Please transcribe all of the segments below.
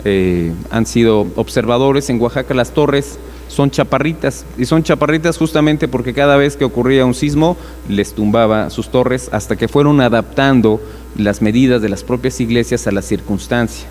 han sido observadores. En Oaxaca las torres son chaparritas, y son chaparritas justamente porque cada vez que ocurría un sismo les tumbaba sus torres, hasta que fueron adaptando las medidas de las propias iglesias a la circunstancia.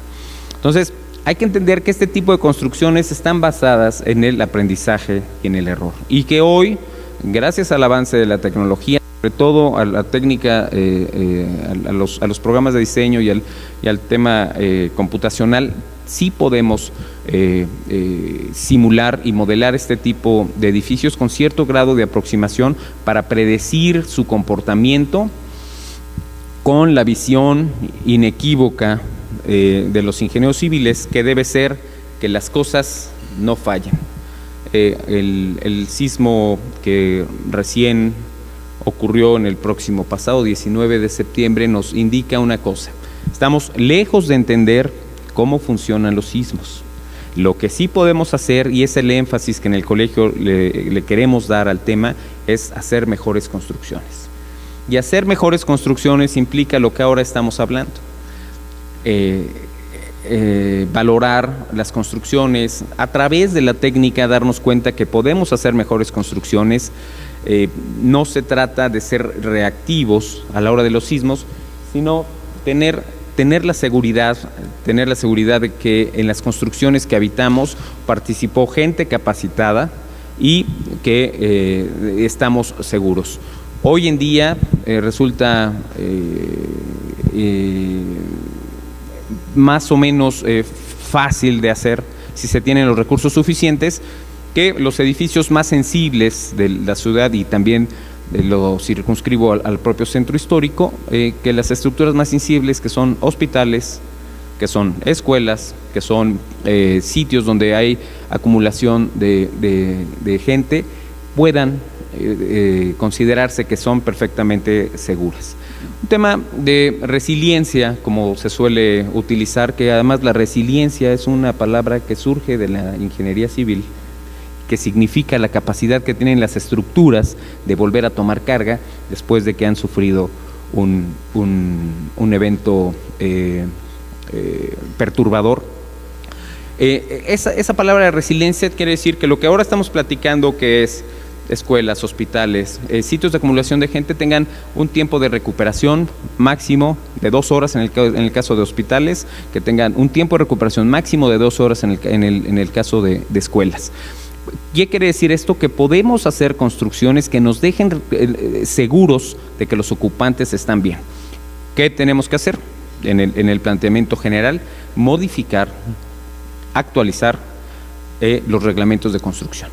Entonces, hay que entender que este tipo de construcciones están basadas en el aprendizaje y en el error, y que hoy, gracias al avance de la tecnología, sobre todo a la técnica, a los programas de diseño y al tema computacional, sí podemos simular y modelar este tipo de edificios con cierto grado de aproximación para predecir su comportamiento con la visión inequívoca de los ingenieros civiles, que debe ser que las cosas no fallen. El sismo que recién ocurrió en el próximo pasado 19 de septiembre nos indica una cosa: estamos lejos de entender cómo funcionan los sismos. Lo que sí podemos hacer, y es el énfasis que en el colegio le queremos dar al tema, es hacer mejores construcciones. Y hacer mejores construcciones implica lo que ahora estamos hablando. Valorar las construcciones a través de la técnica, darnos cuenta que podemos hacer mejores construcciones. No se trata de ser reactivos a la hora de los sismos, sino tener la seguridad de que en las construcciones que habitamos participó gente capacitada y que estamos seguros. Hoy en día resulta más o menos fácil de hacer, si se tienen los recursos suficientes, que los edificios más sensibles de la ciudad, y también lo circunscribo al propio centro histórico, que las estructuras más sensibles, que son hospitales, que son escuelas, que son sitios donde hay acumulación de gente, puedan considerarse que son perfectamente seguras. Un tema de resiliencia, como se suele utilizar, que además la resiliencia es una palabra que surge de la ingeniería civil, que significa la capacidad que tienen las estructuras de volver a tomar carga después de que han sufrido un evento perturbador. Esa palabra de resiliencia quiere decir que lo que ahora estamos platicando, que es escuelas, hospitales, sitios de acumulación de gente, tengan un tiempo de recuperación máximo de 2 horas en el caso de hospitales, que tengan un tiempo de recuperación máximo de 2 horas en el caso de escuelas. ¿Qué quiere decir esto? Que podemos hacer construcciones que nos dejen seguros de que los ocupantes están bien. ¿Qué tenemos que hacer? En el planteamiento general, modificar, actualizar los reglamentos de construcción.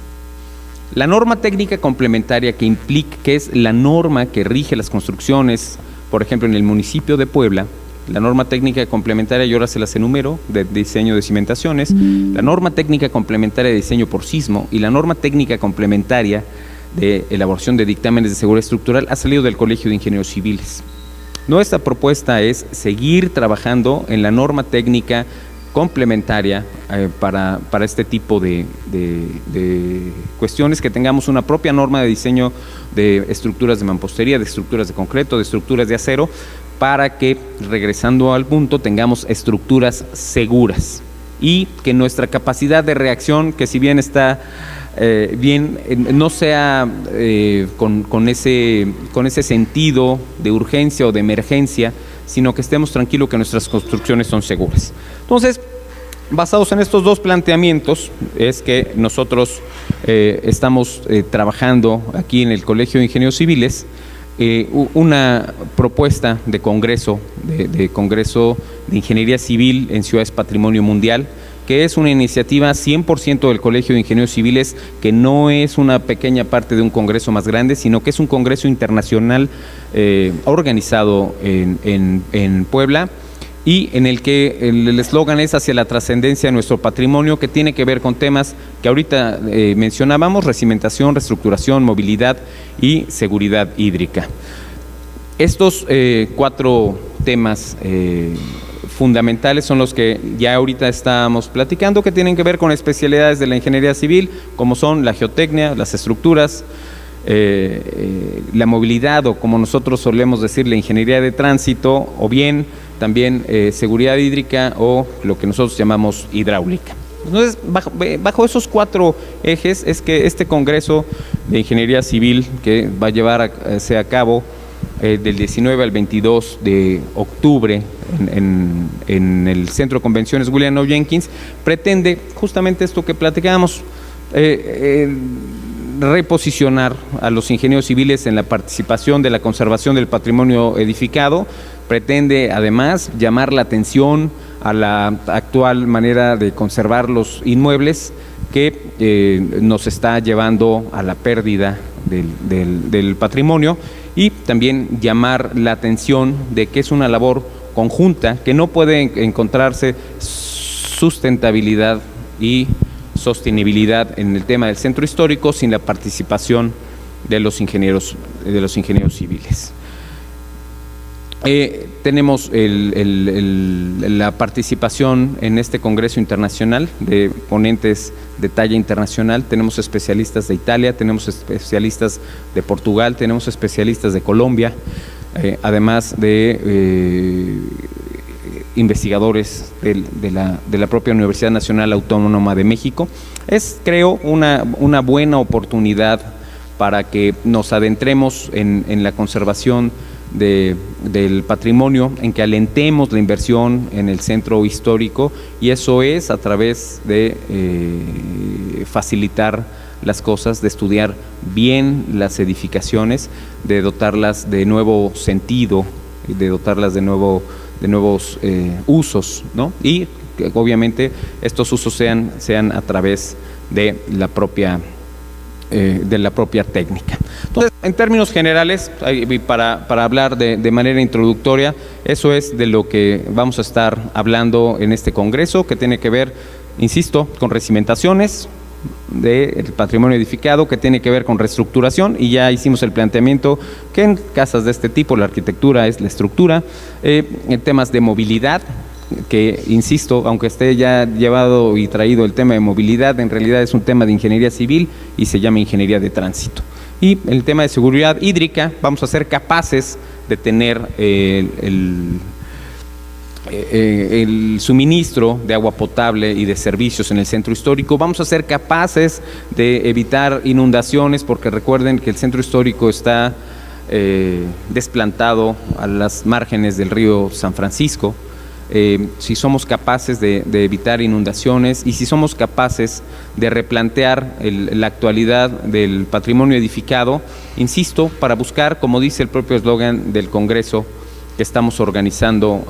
La norma técnica complementaria que es la norma que rige las construcciones, por ejemplo, en el municipio de Puebla, la norma técnica complementaria, y ahora se las enumero, de diseño de cimentaciones, la norma técnica complementaria de diseño por sismo y la norma técnica complementaria de elaboración de dictámenes de seguridad estructural, ha salido del Colegio de Ingenieros Civiles. Nuestra propuesta es seguir trabajando en la norma técnica complementaria para este tipo de cuestiones, que tengamos una propia norma de diseño de estructuras de mampostería, de estructuras de concreto, de estructuras de acero, para que, regresando al punto, tengamos estructuras seguras y que nuestra capacidad de reacción, que si bien está bien, no sea con ese sentido de urgencia o de emergencia, sino que estemos tranquilos que nuestras construcciones son seguras. Entonces, basados en estos dos planteamientos, es que nosotros estamos trabajando aquí en el Colegio de Ingenieros Civiles una propuesta de congreso, de Congreso de Ingeniería Civil en Ciudades Patrimonio Mundial, que es una iniciativa 100% del Colegio de Ingenieros Civiles, que no es una pequeña parte de un congreso más grande, sino que es un congreso internacional organizado en Puebla, y en el que el eslogan es hacia la trascendencia de nuestro patrimonio, que tiene que ver con temas que ahorita mencionábamos: recimentación, reestructuración, movilidad y seguridad hídrica. Estos 4 temas fundamentales son los que ya ahorita estábamos platicando, que tienen que ver con especialidades de la ingeniería civil, como son la geotecnia, las estructuras, la movilidad, o como nosotros solemos decir, la ingeniería de tránsito, o bien también seguridad hídrica o lo que nosotros llamamos hidráulica. Entonces, bajo esos 4 ejes es que este Congreso de Ingeniería Civil, que va a llevarse a cabo del 19 al 22 de octubre en el Centro de Convenciones William O. Jenkins, pretende justamente esto que platicábamos, reposicionar a los ingenieros civiles en la participación de la conservación del patrimonio edificado. Pretende además llamar la atención a la actual manera de conservar los inmuebles que nos está llevando a la pérdida del patrimonio, y también llamar la atención de que es una labor conjunta, que no puede encontrarse sustentabilidad y sostenibilidad en el tema del centro histórico sin la participación de los ingenieros civiles. Tenemos la participación en este Congreso Internacional de ponentes de talla internacional. Tenemos especialistas de Italia, tenemos especialistas de Portugal, tenemos especialistas de Colombia, además de investigadores de la propia Universidad Nacional Autónoma de México. Es, creo, una buena oportunidad para que nos adentremos en la conservación del patrimonio, en que alentemos la inversión en el centro histórico, y eso es a través de facilitar las cosas, de estudiar bien las edificaciones, de dotarlas de nuevo sentido, de dotarlas de nuevos usos, ¿no? Y que obviamente estos usos sean a través de la propia técnica. Entonces, en términos generales, para hablar de manera introductoria, eso es de lo que vamos a estar hablando en este Congreso, que tiene que ver, insisto, con recimentaciones del patrimonio edificado, que tiene que ver con reestructuración, y ya hicimos el planteamiento que en casas de este tipo la arquitectura es la estructura, en temas de movilidad, que, insisto, aunque esté ya llevado y traído el tema de movilidad, en realidad es un tema de ingeniería civil y se llama ingeniería de tránsito. Y el tema de seguridad hídrica, vamos a ser capaces de tener el suministro de agua potable y de servicios en el centro histórico. Vamos a ser capaces de evitar inundaciones, porque recuerden que el centro histórico está desplantado a las márgenes del río San Francisco. Si somos capaces de evitar inundaciones, y si somos capaces de replantear la actualidad del patrimonio edificado, insisto, para buscar, como dice el propio eslogan del Congreso que estamos organizando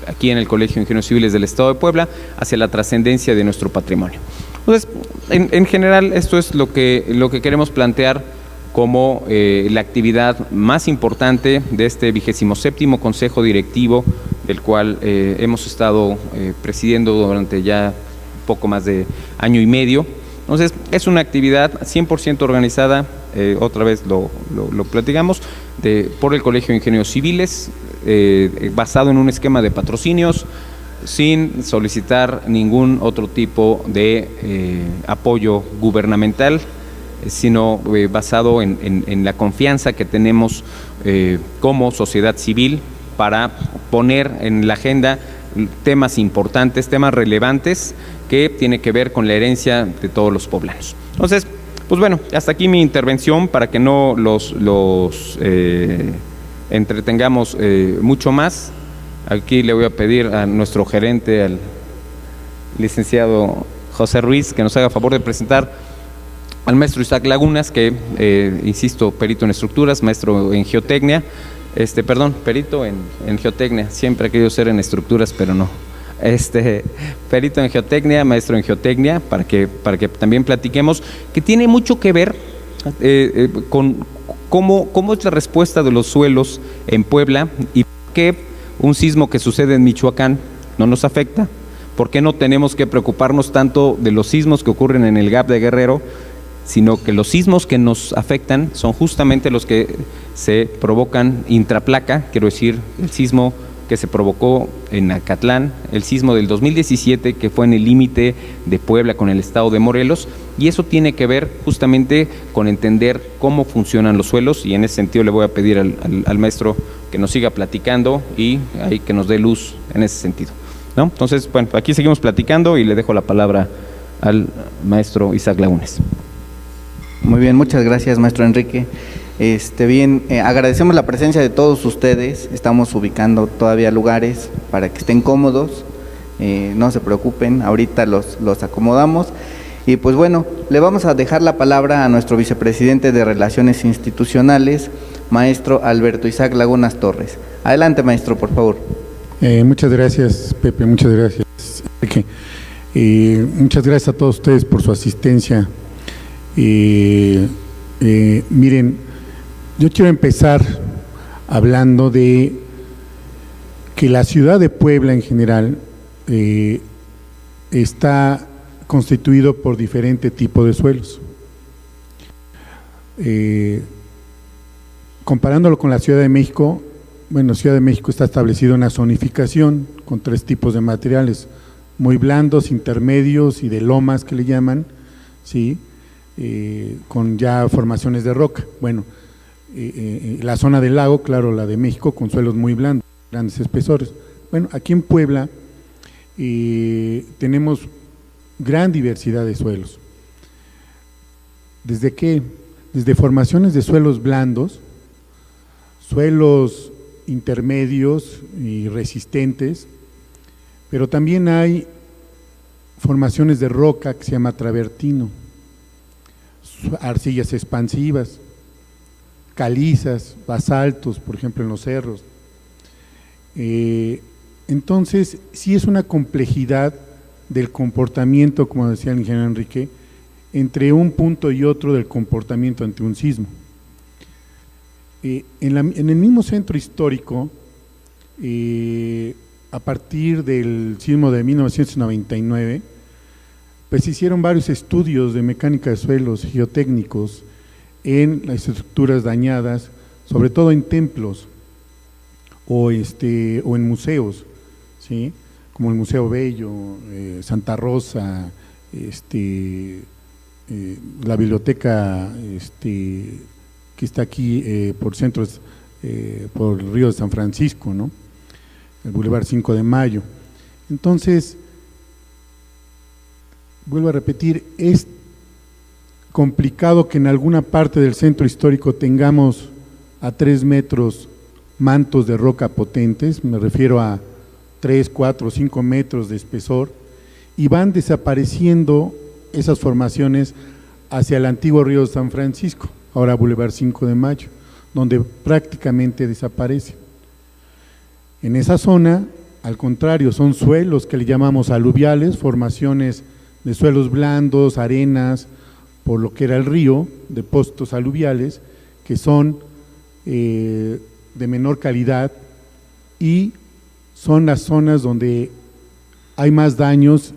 aquí en el Colegio de Ingenieros Civiles del Estado de Puebla, hacia la trascendencia de nuestro patrimonio. Entonces, en general, esto es lo que queremos plantear como la actividad más importante de este 27º Consejo Directivo, del cual hemos estado presidiendo durante ya poco más de año y medio. Entonces, es una actividad 100% organizada, otra vez lo platicamos, por el Colegio de Ingenieros Civiles, basado en un esquema de patrocinios, sin solicitar ningún otro tipo de apoyo gubernamental, sino basado en la confianza que tenemos como sociedad civil para poner en la agenda temas importantes, temas relevantes que tiene que ver con la herencia de todos los poblanos. Entonces, pues bueno, hasta aquí mi intervención, para que no los entretengamos mucho más. Aquí le voy a pedir a nuestro gerente, al licenciado José Ruiz, que nos haga favor de presentar al maestro Isaac Lagunas, que, insisto, perito en estructuras, maestro en geotecnia, perito en geotecnia, siempre he querido ser en estructuras, pero no. Perito en geotecnia, maestro en geotecnia, para que también platiquemos, que tiene mucho que ver con cómo es la respuesta de los suelos en Puebla, y por qué un sismo que sucede en Michoacán no nos afecta, por qué no tenemos que preocuparnos tanto de los sismos que ocurren en el Gap de Guerrero, sino que los sismos que nos afectan son justamente los que se provocan intraplaca, quiero decir, el sismo que se provocó en Acatlán, el sismo del 2017 que fue en el límite de Puebla con el estado de Morelos, y eso tiene que ver justamente con entender cómo funcionan los suelos, y en ese sentido le voy a pedir al maestro que nos siga platicando y ahí que nos dé luz en ese sentido, ¿no? Entonces, bueno, aquí seguimos platicando y le dejo la palabra al maestro Isaac Lagunes. Muy bien, muchas gracias, maestro Enrique. Agradecemos la presencia de todos ustedes. Estamos ubicando todavía lugares para que estén cómodos, no se preocupen, ahorita los acomodamos. Y pues bueno, le vamos a dejar la palabra a nuestro vicepresidente de Relaciones Institucionales, maestro Alberto Isaac Lagunas Torres. Adelante, maestro, por favor. Muchas gracias, Pepe, muchas gracias, Enrique. Muchas gracias a todos ustedes por su asistencia. Miren, yo quiero empezar hablando de que la ciudad de Puebla en general está constituido por diferentes tipos de suelos. Comparándolo con la Ciudad de México, bueno, Ciudad de México está establecida una zonificación con 3 tipos de materiales, muy blandos, intermedios y de lomas que le llaman, ¿sí? Con ya formaciones de roca. Bueno, la zona del lago, claro, la de México, con suelos muy blandos, grandes espesores. Bueno, aquí en Puebla tenemos gran diversidad de suelos. ¿Desde qué? Desde formaciones de suelos blandos, suelos intermedios y resistentes, pero también hay formaciones de roca que se llama travertino, arcillas expansivas, calizas, basaltos, por ejemplo en los cerros. Entonces, sí es una complejidad del comportamiento, como decía el ingeniero Enrique, entre un punto y otro del comportamiento ante un sismo. En el mismo centro histórico, a partir del sismo de 1999, pues se hicieron varios estudios de mecánica de suelos geotécnicos en las estructuras dañadas, sobre todo en templos o en museos, ¿sí? Como el Museo Bello, Santa Rosa, la biblioteca que está aquí por centros, por el río de San Francisco, ¿no? El Boulevard 5 de Mayo. Entonces, vuelvo a repetir, es complicado que en alguna parte del centro histórico tengamos a 3 metros mantos de roca potentes, me refiero a 3, 4, 5 metros de espesor, y van desapareciendo esas formaciones hacia el antiguo río de San Francisco, ahora Boulevard 5 de Mayo, donde prácticamente desaparece. En esa zona, al contrario, son suelos que le llamamos aluviales, formaciones de suelos blandos, arenas, por lo que era el río, depósitos aluviales, que son de menor calidad y son las zonas donde hay más daños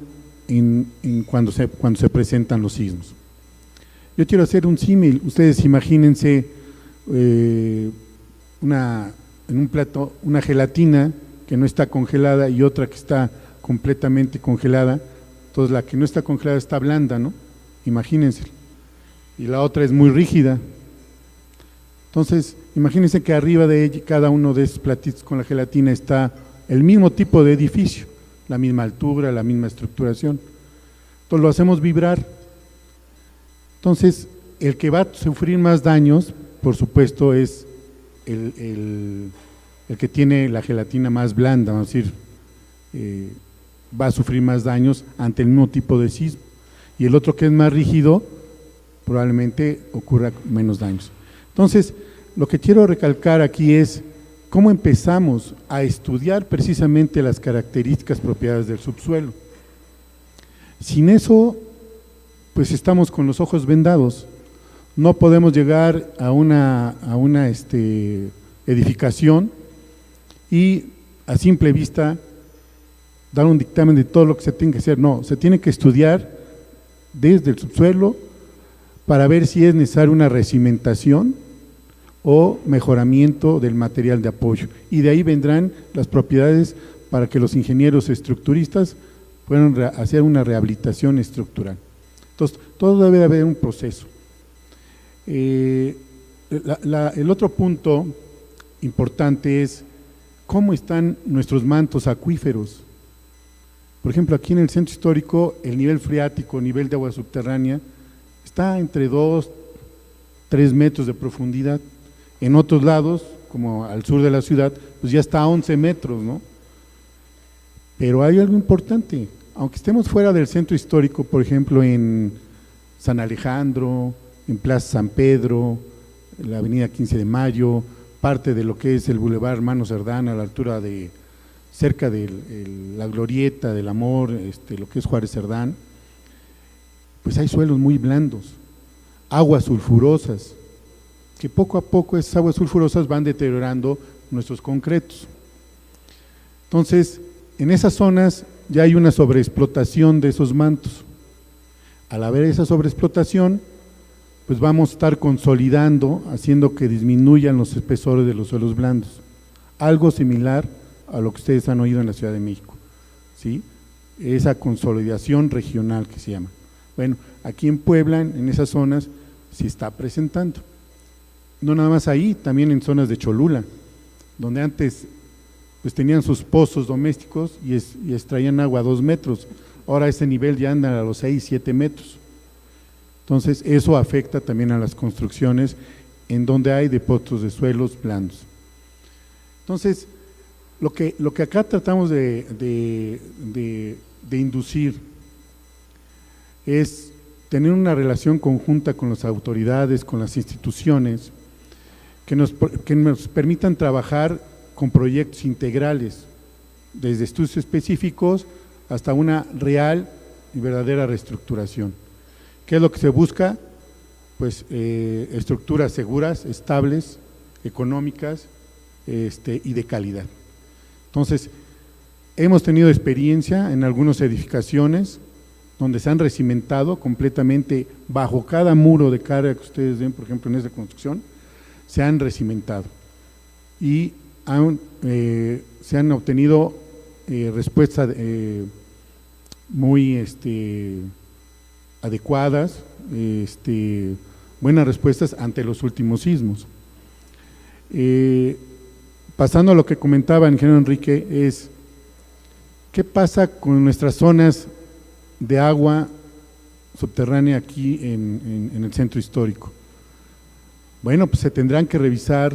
cuando se presentan los sismos. Yo quiero hacer un símil. Ustedes imagínense en un plato una gelatina que no está congelada y otra que está completamente congelada. Entonces la que no está congelada está blanda, ¿no? Imagínense. Y la otra es muy rígida. Entonces, imagínense que arriba de cada uno de esos platitos con la gelatina está el mismo tipo de edificio, la misma altura, la misma estructuración. Entonces lo hacemos vibrar. Entonces, el que va a sufrir más daños, por supuesto, es el que tiene la gelatina más blanda, vamos a decir, va a sufrir más daños ante el mismo tipo de sismo. Y el otro que es más rígido, probablemente ocurra menos daños. Entonces, lo que quiero recalcar aquí es cómo empezamos a estudiar precisamente las características propiedades del subsuelo. Sin eso, pues estamos con los ojos vendados. No podemos llegar a una edificación y a simple vista dar un dictamen de todo lo que se tiene que hacer. No, se tiene que estudiar desde el subsuelo para ver si es necesaria una recimentación o mejoramiento del material de apoyo. Y de ahí vendrán las propiedades para que los ingenieros estructuristas puedan hacer una rehabilitación estructural. Entonces, todo debe haber un proceso. El otro punto importante es cómo están nuestros mantos acuíferos. Por ejemplo, aquí en el centro histórico, el nivel freático, nivel de agua subterránea, está entre 2, 3 metros de profundidad. En otros lados, como al sur de la ciudad, pues ya está a 11 metros, ¿no? Pero hay algo importante, aunque estemos fuera del centro histórico, por ejemplo, en San Alejandro, en Plaza San Pedro, en la avenida 15 de Mayo, parte de lo que es el Boulevard Hermano Cerdán, a la altura de, cerca de la Glorieta del Amor, lo que es Juárez Cerdán, pues hay suelos muy blandos, aguas sulfurosas, que poco a poco esas aguas sulfurosas van deteriorando nuestros concretos. Entonces, en esas zonas ya hay una sobreexplotación de esos mantos. Al haber esa sobreexplotación, pues vamos a estar consolidando, haciendo que disminuyan los espesores de los suelos blandos. Algo similar a lo que ustedes han oído en la Ciudad de México, ¿sí? Esa consolidación regional que se llama. Bueno, aquí en Puebla, en esas zonas, se está presentando. No nada más ahí, también en zonas de Cholula, donde antes pues tenían sus pozos domésticos y extraían agua a 2 metros, ahora ese nivel ya anda a los 6, 7 metros. Entonces eso afecta también a las construcciones en donde hay depósitos de suelos blandos. Entonces, lo que acá tratamos de inducir es tener una relación conjunta con las autoridades, con las instituciones, que nos permitan trabajar con proyectos integrales, desde estudios específicos hasta una real y verdadera reestructuración. ¿Qué es lo que se busca? Pues estructuras seguras, estables, económicas y de calidad. Entonces, hemos tenido experiencia en algunas edificaciones donde se han recimentado completamente bajo cada muro de carga que ustedes ven, por ejemplo, en esta construcción, se han recimentado y se han obtenido respuestas muy adecuadas, buenas respuestas ante los últimos sismos. Pasando a lo que comentaba el ingeniero Enrique, es ¿qué pasa con nuestras zonas de agua subterránea aquí en el centro histórico? Bueno, pues se tendrán que revisar,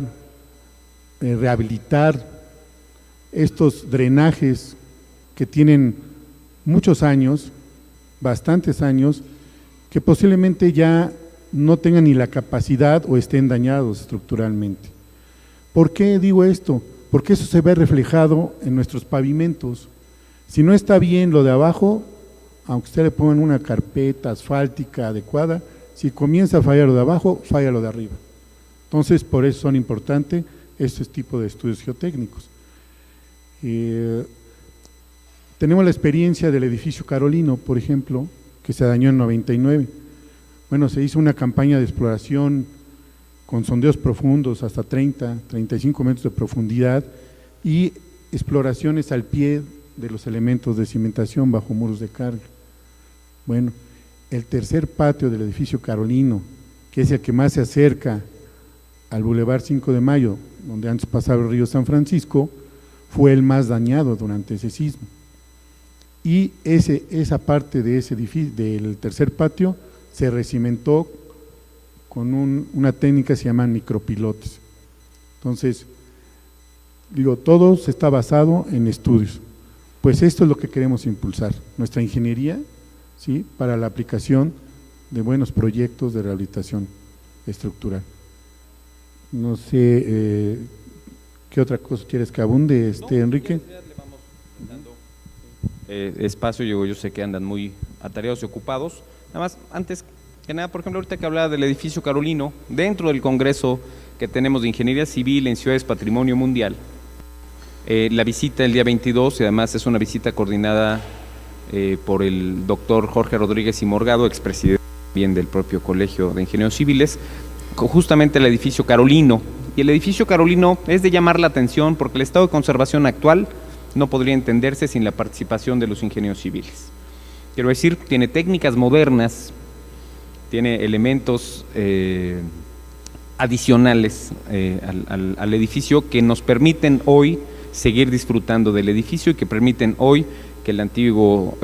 rehabilitar estos drenajes que tienen muchos años, bastantes años, que posiblemente ya no tengan ni la capacidad o estén dañados estructuralmente. ¿Por qué digo esto? Porque eso se ve reflejado en nuestros pavimentos. Si no está bien lo de abajo, aunque usted le ponga una carpeta asfáltica adecuada, si comienza a fallar lo de abajo, falla lo de arriba. Entonces, por eso son importantes estos tipos de estudios geotécnicos. Tenemos la experiencia del edificio Carolino, por ejemplo, que se dañó en 99. Bueno, se hizo una campaña de exploración con sondeos profundos hasta 30, 35 metros de profundidad y exploraciones al pie de los elementos de cimentación bajo muros de carga. Bueno, el tercer patio del edificio Carolino, que es el que más se acerca al Boulevard 5 de Mayo, donde antes pasaba el río San Francisco, fue el más dañado durante ese sismo. Y esa parte de ese edificio, del tercer patio, se recimentó con una técnica que se llama micropilotes. Entonces, digo, todo se está basado en estudios. Pues esto es lo que queremos impulsar, nuestra ingeniería, ¿sí?, para la aplicación de buenos proyectos de rehabilitación estructural. No sé, ¿qué otra cosa quieres que abunde, Enrique? Espacio, yo sé que andan muy atareados y ocupados. Nada más, antes que nada, por ejemplo, ahorita que hablaba del edificio Carolino, dentro del Congreso que tenemos de Ingeniería Civil en Ciudades Patrimonio Mundial, la visita el día 22, y además es una visita coordinada por el doctor Jorge Rodríguez y Morgado, expresidente también del propio Colegio de Ingenieros Civiles, justamente el edificio Carolino, Y el edificio Carolino es de llamar la atención porque el estado de conservación actual no podría entenderse sin la participación de los ingenieros civiles. Quiero decir, tiene técnicas modernas, tiene elementos adicionales al edificio que nos permiten hoy seguir disfrutando del edificio y que permiten hoy que el antiguo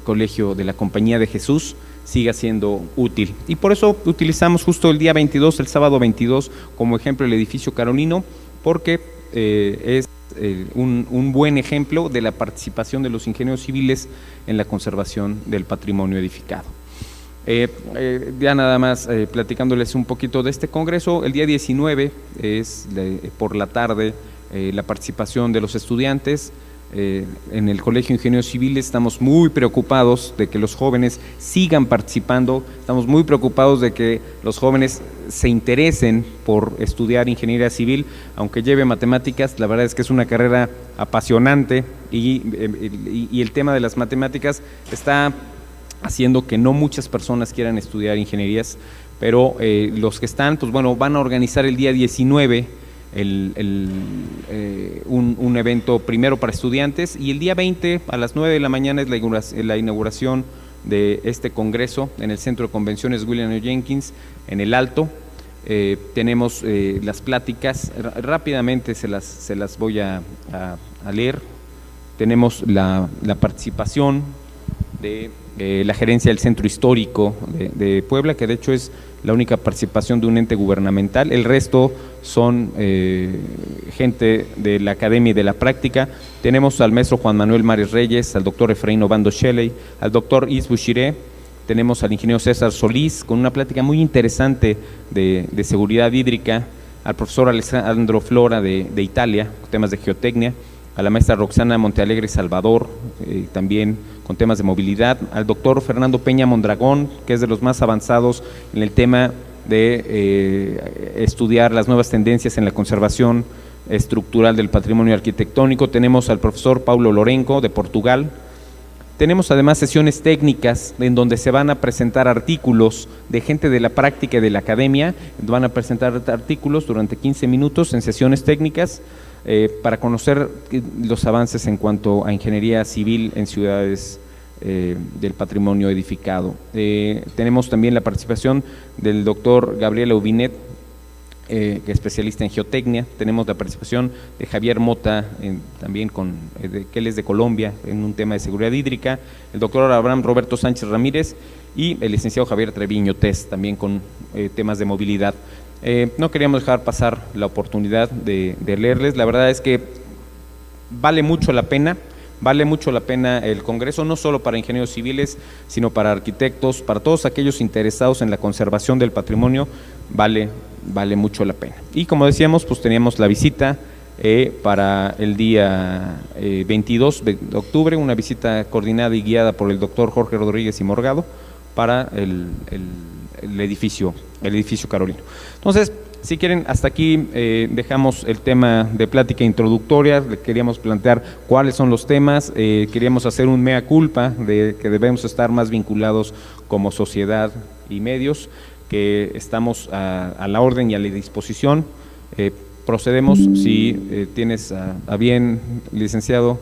colegio de la Compañía de Jesús siga siendo útil. Y por eso utilizamos justo el día 22, el sábado 22, como ejemplo el edificio Carolino, porque es un buen ejemplo de la participación de los ingenieros civiles en la conservación del patrimonio edificado. Ya nada más platicándoles un poquito de este congreso, el día 19 es por la tarde la participación de los estudiantes. En el Colegio de Ingenieros Civiles estamos muy preocupados de que los jóvenes sigan participando, estamos muy preocupados de que los jóvenes se interesen por estudiar ingeniería civil, aunque lleve matemáticas. La verdad es que es una carrera apasionante y el tema de las matemáticas está haciendo que no muchas personas quieran estudiar ingenierías, pero los que están, pues bueno, van a organizar el día 19 un evento primero para estudiantes, y el día 20 a las 9 de la mañana es la inauguración de este congreso en el Centro de Convenciones William O. Jenkins, en el Alto. Tenemos las pláticas, rápidamente se las voy a leer. Tenemos la participación de la gerencia del Centro Histórico de Puebla, que de hecho es la única participación de un ente gubernamental. El resto son gente de la academia y de la práctica. Tenemos al maestro Juan Manuel Mares Reyes, al doctor Efraín Obando Shelley, al doctor Is Bushiré, tenemos al ingeniero César Solís con una plática muy interesante de seguridad hídrica, al profesor Alessandro Flora de Italia, con temas de geotecnia, a la maestra Roxana Montealegre Salvador, también con temas de movilidad, al doctor Fernando Peña Mondragón, que es de los más avanzados en el tema de estudiar las nuevas tendencias en la conservación estructural del patrimonio arquitectónico. Tenemos al profesor Paulo Lorenco de Portugal. Tenemos además sesiones técnicas en donde se van a presentar artículos de gente de la práctica y de la academia. Van a presentar artículos durante 15 minutos en sesiones técnicas para conocer los avances en cuanto a ingeniería civil en ciudades del patrimonio edificado. Tenemos también la participación del doctor Gabriel Aubinet, que es especialista en geotecnia. Tenemos la participación de Javier Mota, también que él es de Colombia, en un tema de seguridad hídrica, el doctor Abraham Roberto Sánchez Ramírez y el licenciado Javier Treviño Test, también con temas de movilidad. No queríamos dejar pasar la oportunidad de leerles. La verdad es que vale mucho la pena el Congreso, no solo para ingenieros civiles, sino para arquitectos, para todos aquellos interesados en la conservación del patrimonio. Vale mucho la pena. Y como decíamos, pues teníamos la visita para el día 22 de octubre, una visita coordinada y guiada por el doctor Jorge Rodríguez y Morgado para el edificio Carolino. Entonces, si quieren, hasta aquí dejamos el tema de plática introductoria. Le queríamos plantear cuáles son los temas, queríamos hacer un mea culpa de que debemos estar más vinculados como sociedad y medios, que estamos a la orden y a la disposición. Procedemos, si tienes a bien, licenciado,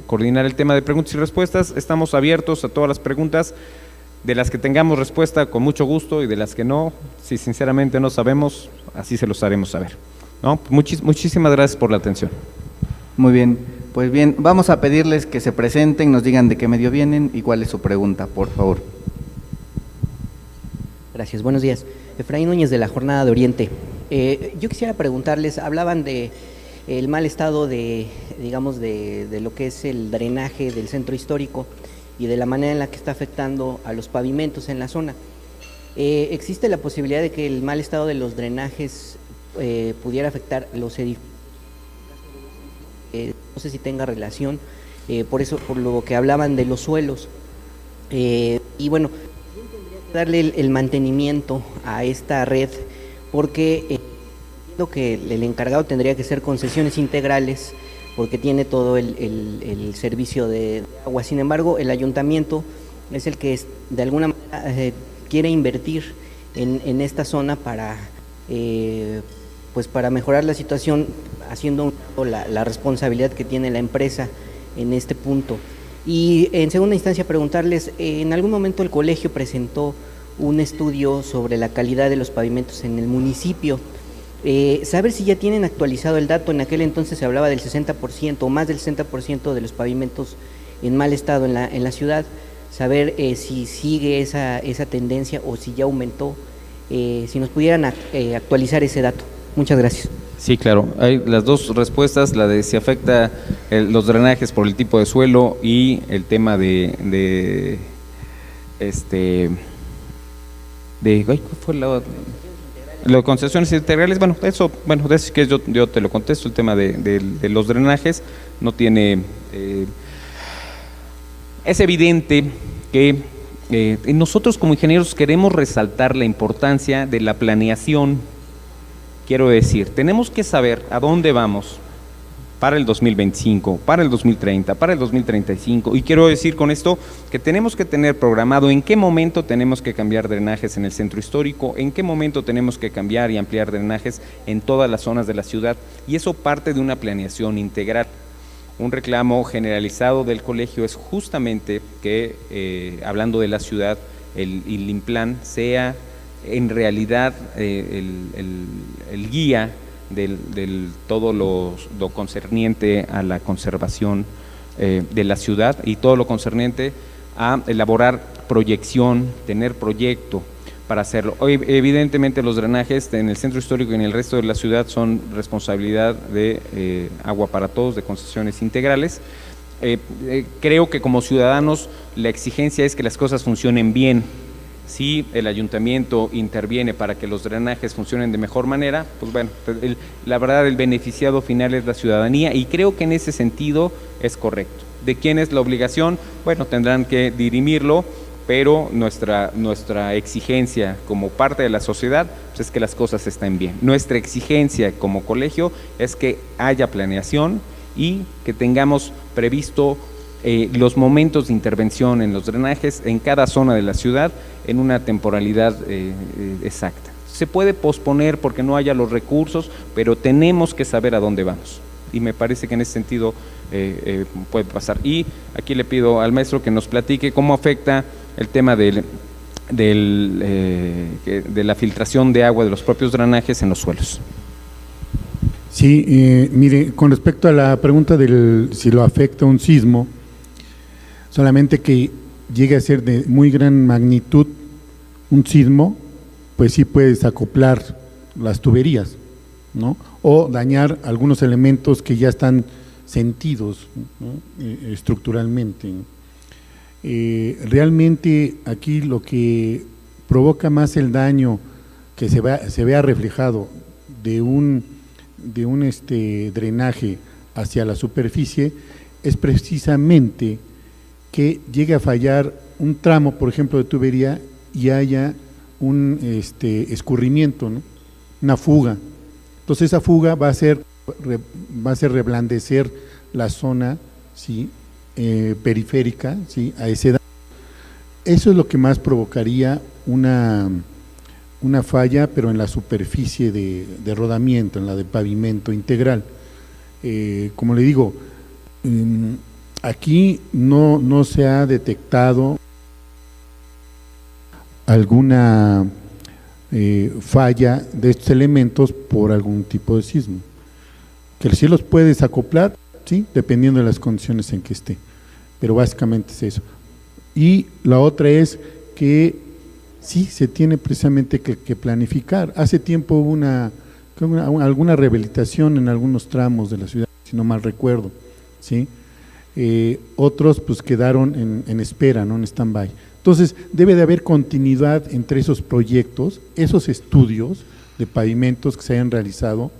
coordinar el tema de preguntas y respuestas. Estamos abiertos a todas las preguntas. De las que tengamos respuesta, con mucho gusto, y de las que no, si sinceramente no sabemos, así se los haremos saber, ¿no? Muchísimas gracias por la atención. Muy bien, pues bien, vamos a pedirles que se presenten, nos digan de qué medio vienen y cuál es su pregunta, por favor. Gracias, buenos días. Efraín Núñez, de la Jornada de Oriente. Yo quisiera preguntarles, hablaban de el mal estado de lo que es el drenaje del centro histórico y de la manera en la que está afectando a los pavimentos en la zona. ¿Existe la posibilidad de que el mal estado de los drenajes pudiera afectar los edificios? No sé si tenga relación, por lo que hablaban de los suelos. Y bueno, ¿quién tendría que darle el mantenimiento a esta red? Porque entiendo que el encargado tendría que ser concesiones integrales, porque tiene todo el servicio de agua. Sin embargo, el ayuntamiento es el que de alguna manera quiere invertir en esta zona para pues para mejorar la situación, haciendo la responsabilidad que tiene la empresa en este punto. Y en segunda instancia preguntarles, en algún momento el colegio presentó un estudio sobre la calidad de los pavimentos en el municipio. Saber si ya tienen actualizado el dato. En aquel entonces se hablaba del 60% o más del 60% de los pavimentos en mal estado en la ciudad. Saber si sigue esa tendencia o si ya aumentó, si nos pudieran actualizar ese dato. Muchas gracias. Sí, claro. Hay las dos respuestas, la de si afecta los drenajes por el tipo de suelo y el tema ¿cuál fue lo de concesiones integrales? Bueno, eso que yo te lo contesto. El tema de los drenajes no tiene, es evidente que nosotros como ingenieros queremos resaltar la importancia de la planeación. Quiero decir, tenemos que saber a dónde vamos para el 2025, para el 2030, para el 2035, y quiero decir con esto que tenemos que tener programado en qué momento tenemos que cambiar drenajes en el centro histórico, en qué momento tenemos que cambiar y ampliar drenajes en todas las zonas de la ciudad, y eso parte de una planeación integral. Un reclamo generalizado del colegio es justamente que, hablando de la ciudad, el INPLAN sea en realidad el guía del todo lo concerniente a la conservación de la ciudad y todo lo concerniente a elaborar proyección, tener proyecto para hacerlo. Hoy, evidentemente, los drenajes en el centro histórico y en el resto de la ciudad son responsabilidad de Agua para Todos, de concesiones integrales. Creo que como ciudadanos la exigencia es que las cosas funcionen bien. Si el ayuntamiento interviene para que los drenajes funcionen de mejor manera, pues bueno, la verdad el beneficiado final es la ciudadanía, y creo que en ese sentido es correcto. ¿De quién es la obligación? Bueno, tendrán que dirimirlo, pero nuestra exigencia como parte de la sociedad pues es que las cosas estén bien. Nuestra exigencia como colegio es que haya planeación y que tengamos previsto los momentos de intervención en los drenajes en cada zona de la ciudad en una temporalidad exacta. Se puede posponer porque no haya los recursos, pero tenemos que saber a dónde vamos, y me parece que en ese sentido puede pasar. Y aquí le pido al maestro que nos platique cómo afecta el tema de la filtración de agua de los propios drenajes en los suelos. Sí, mire, con respecto a la pregunta del si lo afecta un sismo, solamente que llegue a ser de muy gran magnitud un sismo, pues sí puede desacoplar las tuberías, ¿no? O dañar algunos elementos que ya están sentidos, ¿no? Estructuralmente. Realmente aquí lo que provoca más el daño que se vea reflejado de un drenaje hacia la superficie es precisamente que llegue a fallar un tramo, por ejemplo, de tubería y haya un escurrimiento, ¿no? Una fuga. Entonces esa fuga va a hacer reblandecer la zona, ¿sí? Periférica, ¿sí? A ese daño. Eso es lo que más provocaría una falla, pero en la superficie de rodamiento, en la de pavimento integral. Como le digo, aquí no se ha detectado alguna falla de estos elementos por algún tipo de sismo. Que sí los puede desacoplar, sí, dependiendo de las condiciones en que esté, pero básicamente es eso. Y la otra es que sí se tiene precisamente que planificar. Hace tiempo hubo alguna rehabilitación en algunos tramos de la ciudad, si no mal recuerdo, ¿sí? Otros pues quedaron en espera, ¿no? En stand-by. Entonces debe de haber continuidad entre esos proyectos, esos estudios de pavimentos que se hayan realizado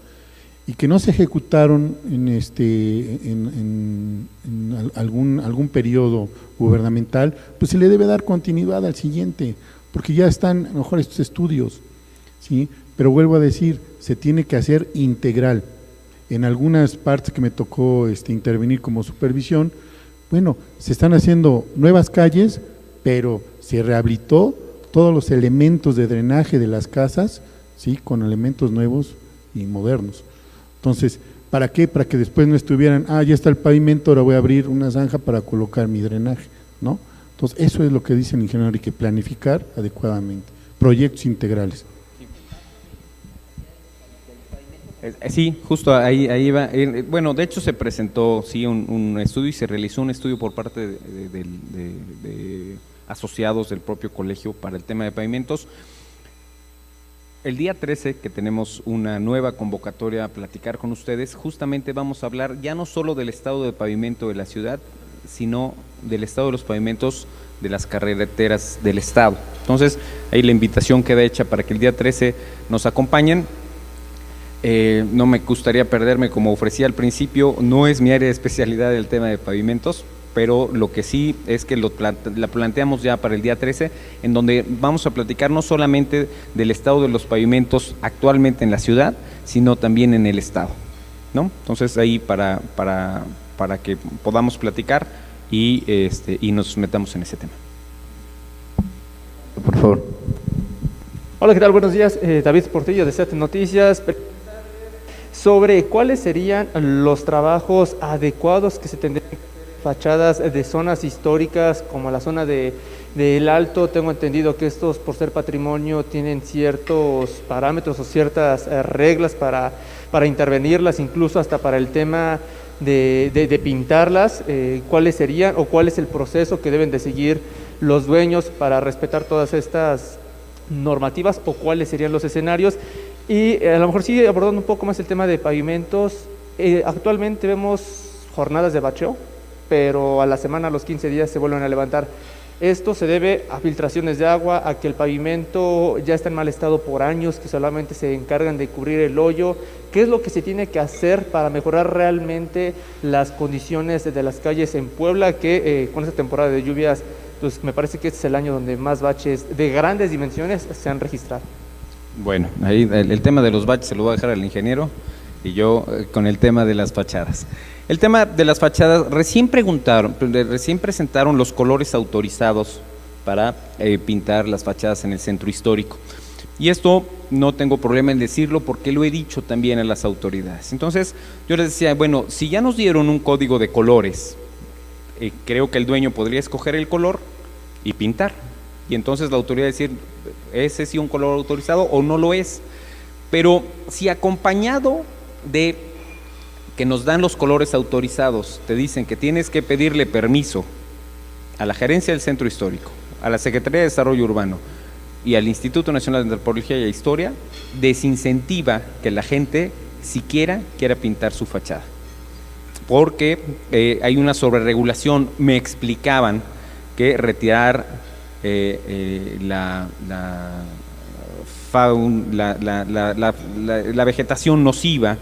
y que no se ejecutaron en algún periodo gubernamental, pues se le debe dar continuidad al siguiente, porque ya están a lo mejor estos estudios, ¿sí? Pero vuelvo a decir, se tiene que hacer integral. En algunas partes que me tocó intervenir como supervisión, bueno, se están haciendo nuevas calles, pero se rehabilitó todos los elementos de drenaje de las casas, ¿sí? Con elementos nuevos y modernos. Entonces, ¿para qué? Para que después no estuvieran, ya está el pavimento, ahora voy a abrir una zanja para colocar mi drenaje, ¿no? Entonces, eso es lo que dice el ingeniero, hay que planificar adecuadamente, proyectos integrales. Sí, justo ahí va. Bueno, de hecho se presentó sí un estudio y se realizó un estudio por parte de asociados del propio colegio para el tema de pavimentos. El día 13, que tenemos una nueva convocatoria a platicar con ustedes, justamente vamos a hablar ya no solo del estado de pavimento de la ciudad, sino del estado de los pavimentos de las carreteras del estado. Entonces, ahí la invitación queda hecha para que el día 13 nos acompañen. No me gustaría perderme, como ofrecía al principio, no es mi área de especialidad el tema de pavimentos, pero lo que sí es que la planteamos ya para el día 13, en donde vamos a platicar no solamente del estado de los pavimentos actualmente en la ciudad, sino también en el estado, ¿no? Entonces ahí para que podamos platicar y nos metamos en ese tema. Por favor. Hola, ¿qué tal? Buenos días, David Portillo de SET Noticias. Sobre cuáles serían los trabajos adecuados que se tendrían que hacer en fachadas de zonas históricas como la zona del Alto. Tengo entendido que estos, por ser patrimonio, tienen ciertos parámetros o ciertas reglas para intervenirlas, incluso hasta para el tema de pintarlas. ¿Cuáles serían o cuál es el proceso que deben de seguir los dueños para respetar todas estas normativas, o cuáles serían los escenarios? Y a lo mejor sí, abordando un poco más el tema de pavimentos, actualmente vemos jornadas de bacheo, pero a la semana, a los 15 días se vuelven a levantar. Esto se debe a filtraciones de agua, a que el pavimento ya está en mal estado por años, que solamente se encargan de cubrir el hoyo. ¿Qué es lo que se tiene que hacer para mejorar realmente las condiciones de las calles en Puebla, que con esta temporada de lluvias, pues me parece que este es el año donde más baches de grandes dimensiones se han registrado? Bueno, ahí el tema de los baches se lo voy a dejar al ingeniero y yo con el tema de las fachadas. El tema de las fachadas, recién presentaron los colores autorizados para pintar las fachadas en el centro histórico. Y esto no tengo problema en decirlo porque lo he dicho también a las autoridades. Entonces, yo les decía, bueno, si ya nos dieron un código de colores, creo que el dueño podría escoger el color y pintar. Y entonces la autoridad decir, ¿ese sí un color autorizado o no lo es? Pero si acompañado de que nos dan los colores autorizados, te dicen que tienes que pedirle permiso a la gerencia del centro histórico, a la Secretaría de Desarrollo Urbano y al Instituto Nacional de Antropología y Historia, desincentiva que la gente siquiera quiera pintar su fachada. Porque hay una sobreregulación. Me explicaban que retirar la vegetación nociva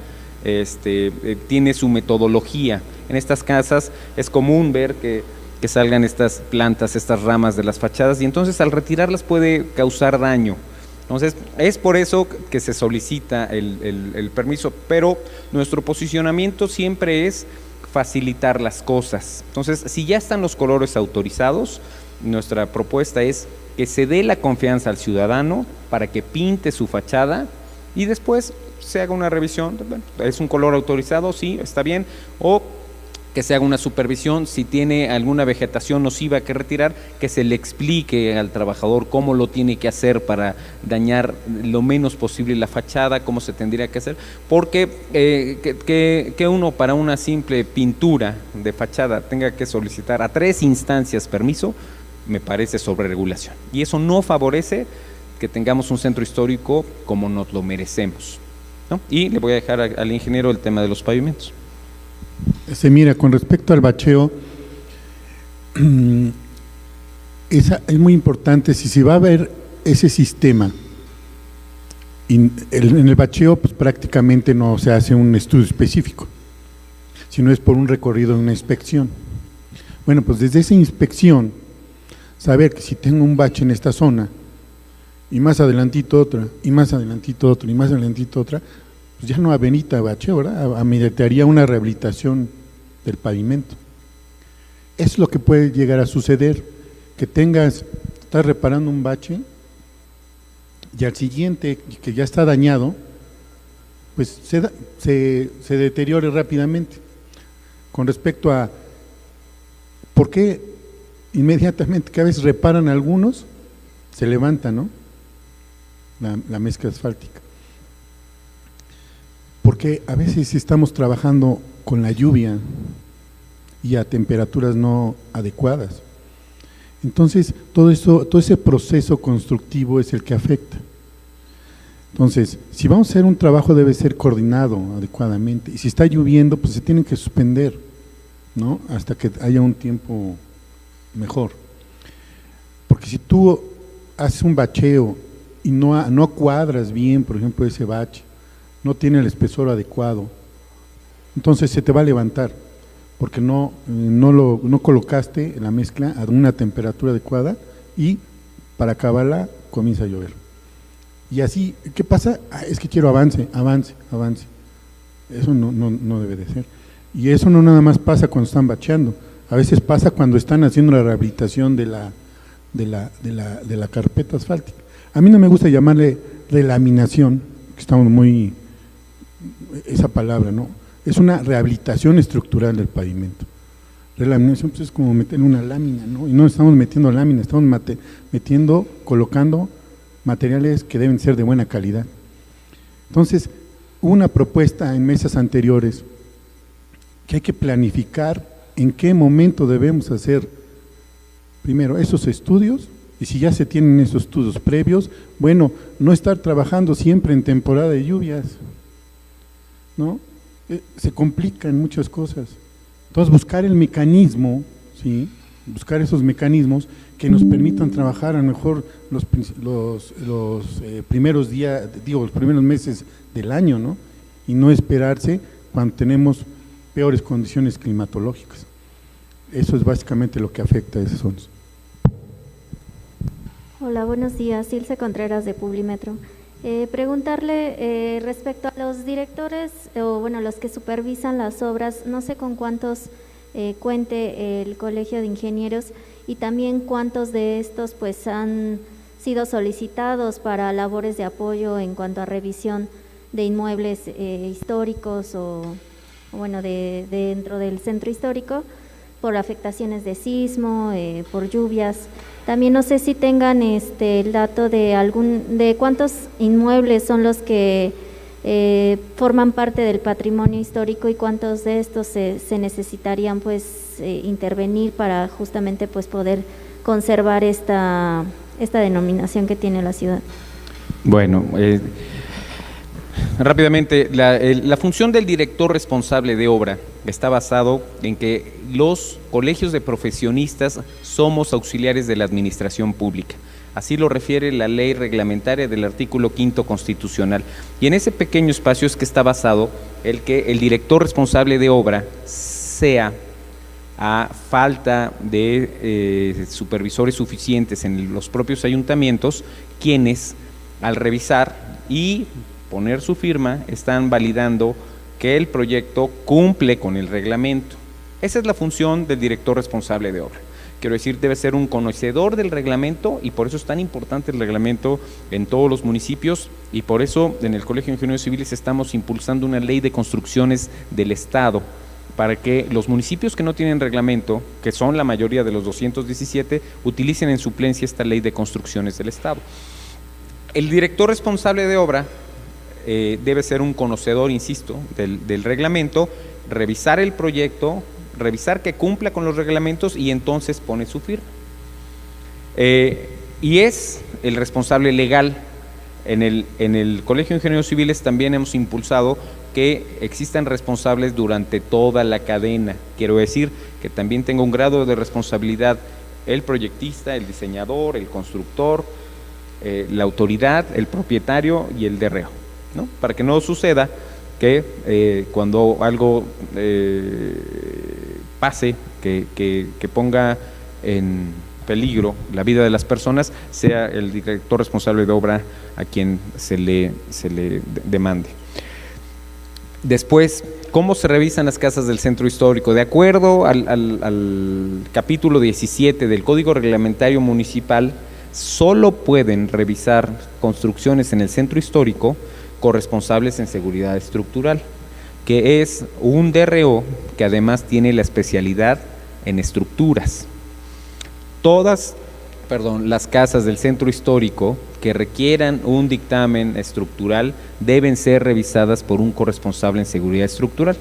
tiene su metodología. En estas casas es común ver que salgan estas plantas, estas ramas de las fachadas, y entonces al retirarlas puede causar daño. Entonces es por eso que se solicita el permiso, pero nuestro posicionamiento siempre es facilitar las cosas. Entonces, si ya están los colores autorizados, nuestra propuesta es que se dé la confianza al ciudadano para que pinte su fachada y después se haga una revisión. Bueno, es un color autorizado, sí, está bien, o que se haga una supervisión. Si tiene alguna vegetación nociva que retirar, que se le explique al trabajador cómo lo tiene que hacer para dañar lo menos posible la fachada, cómo se tendría que hacer, porque que uno para una simple pintura de fachada tenga que solicitar a 3 instancias permiso, me parece sobreregulación, y eso no favorece que tengamos un centro histórico como nos lo merecemos, ¿no? Y le voy a dejar al ingeniero el tema de los pavimentos. Mira, con respecto al bacheo, es muy importante, si se va a ver ese sistema, en el bacheo pues prácticamente no se hace un estudio específico, sino es por un recorrido de una inspección. Bueno, pues desde esa inspección, saber que si tengo un bache en esta zona, y más adelantito otra, y más adelantito otra, y más adelantito otra, pues ya no amerita bacheo, ¿verdad? Ameritaría una rehabilitación del pavimento. Es lo que puede llegar a suceder, que estás reparando un bache y al siguiente, que ya está dañado, pues se deteriore rápidamente. Con respecto a por qué inmediatamente, que a veces reparan algunos, se levanta, ¿no?, la mezcla asfáltica. Porque a veces estamos trabajando con la lluvia y a temperaturas no adecuadas. Entonces, todo ese proceso constructivo es el que afecta. Entonces, si vamos a hacer un trabajo, debe ser coordinado adecuadamente. Y si está lloviendo, pues se tienen que suspender, ¿no?, hasta que haya un tiempo mejor. Porque si tú haces un bacheo y no cuadras bien, por ejemplo, ese bache, no tiene el espesor adecuado, entonces se te va a levantar, porque no colocaste la mezcla a una temperatura adecuada y para acabarla comienza a llover. Y así, ¿qué pasa? Es que quiero avance. Eso no debe de ser. Y eso no nada más pasa cuando están bacheando, a veces pasa cuando están haciendo la rehabilitación de la carpeta asfáltica. A mí no me gusta llamarle relaminación, que estamos muy, esa palabra, ¿no? Es una rehabilitación estructural del pavimento. Relaminación pues es como meter una lámina, ¿no? Y no estamos metiendo lámina, estamos colocando materiales que deben ser de buena calidad. Entonces, hubo una propuesta en mesas anteriores que hay que planificar en qué momento debemos hacer primero esos estudios, y si ya se tienen esos estudios previos, bueno, no estar trabajando siempre en temporada de lluvias, ¿no? Se complican muchas cosas. Entonces, buscar el mecanismo, ¿sí?, buscar esos mecanismos que nos permitan trabajar a lo mejor los primeros días, los primeros meses del año, ¿no?, y no esperarse cuando tenemos peores condiciones climatológicas. Eso es básicamente lo que afecta a esas zonas. Hola, buenos días. Ilse Contreras de Publimetro. Preguntarle respecto a los directores, o bueno, los que supervisan las obras, no sé con cuántos cuente el Colegio de Ingenieros y también cuántos de estos pues han sido solicitados para labores de apoyo en cuanto a revisión de inmuebles históricos o bueno, dentro del centro histórico, por afectaciones de sismo, por lluvias. También no sé si tengan el dato de cuántos inmuebles son los que forman parte del patrimonio histórico y cuántos de estos se necesitarían pues intervenir para justamente pues poder conservar esta denominación que tiene la ciudad. Bueno, rápidamente, la función del director responsable de obra está basado en que los colegios de profesionistas somos auxiliares de la administración pública. Así lo refiere la ley reglamentaria del artículo 5º constitucional. Y en ese pequeño espacio es que está basado el que el director responsable de obra sea, a falta de supervisores suficientes en los propios ayuntamientos, quienes al revisar y poner su firma están validando que el proyecto cumple con el reglamento. Esa es la función del director responsable de obra. Quiero decir, debe ser un conocedor del reglamento, y por eso es tan importante el reglamento en todos los municipios, y por eso en el Colegio de Ingenieros Civiles estamos impulsando una ley de construcciones del Estado, para que los municipios que no tienen reglamento, que son la mayoría de los 217, utilicen en suplencia esta ley de construcciones del Estado. El director responsable de obra debe ser un conocedor, insisto, del reglamento, revisar el proyecto, revisar que cumpla con los reglamentos y entonces pone su firma. Y es el responsable legal. En el Colegio de Ingenieros Civiles también hemos impulsado que existan responsables durante toda la cadena. Quiero decir que también tenga un grado de responsabilidad el proyectista, el diseñador, el constructor, la autoridad, el propietario y el de reo, ¿no? Para que no suceda que cuando algo pase, que ponga en peligro la vida de las personas, sea el director responsable de obra a quien se le demande. Después, ¿cómo se revisan las casas del centro histórico? De acuerdo al capítulo 17 del Código Reglamentario Municipal, solo pueden revisar construcciones en el centro histórico corresponsables en seguridad estructural, que es un DRO que además tiene la especialidad en estructuras. Todas, las casas del centro histórico que requieran un dictamen estructural deben ser revisadas por un corresponsable en seguridad estructural.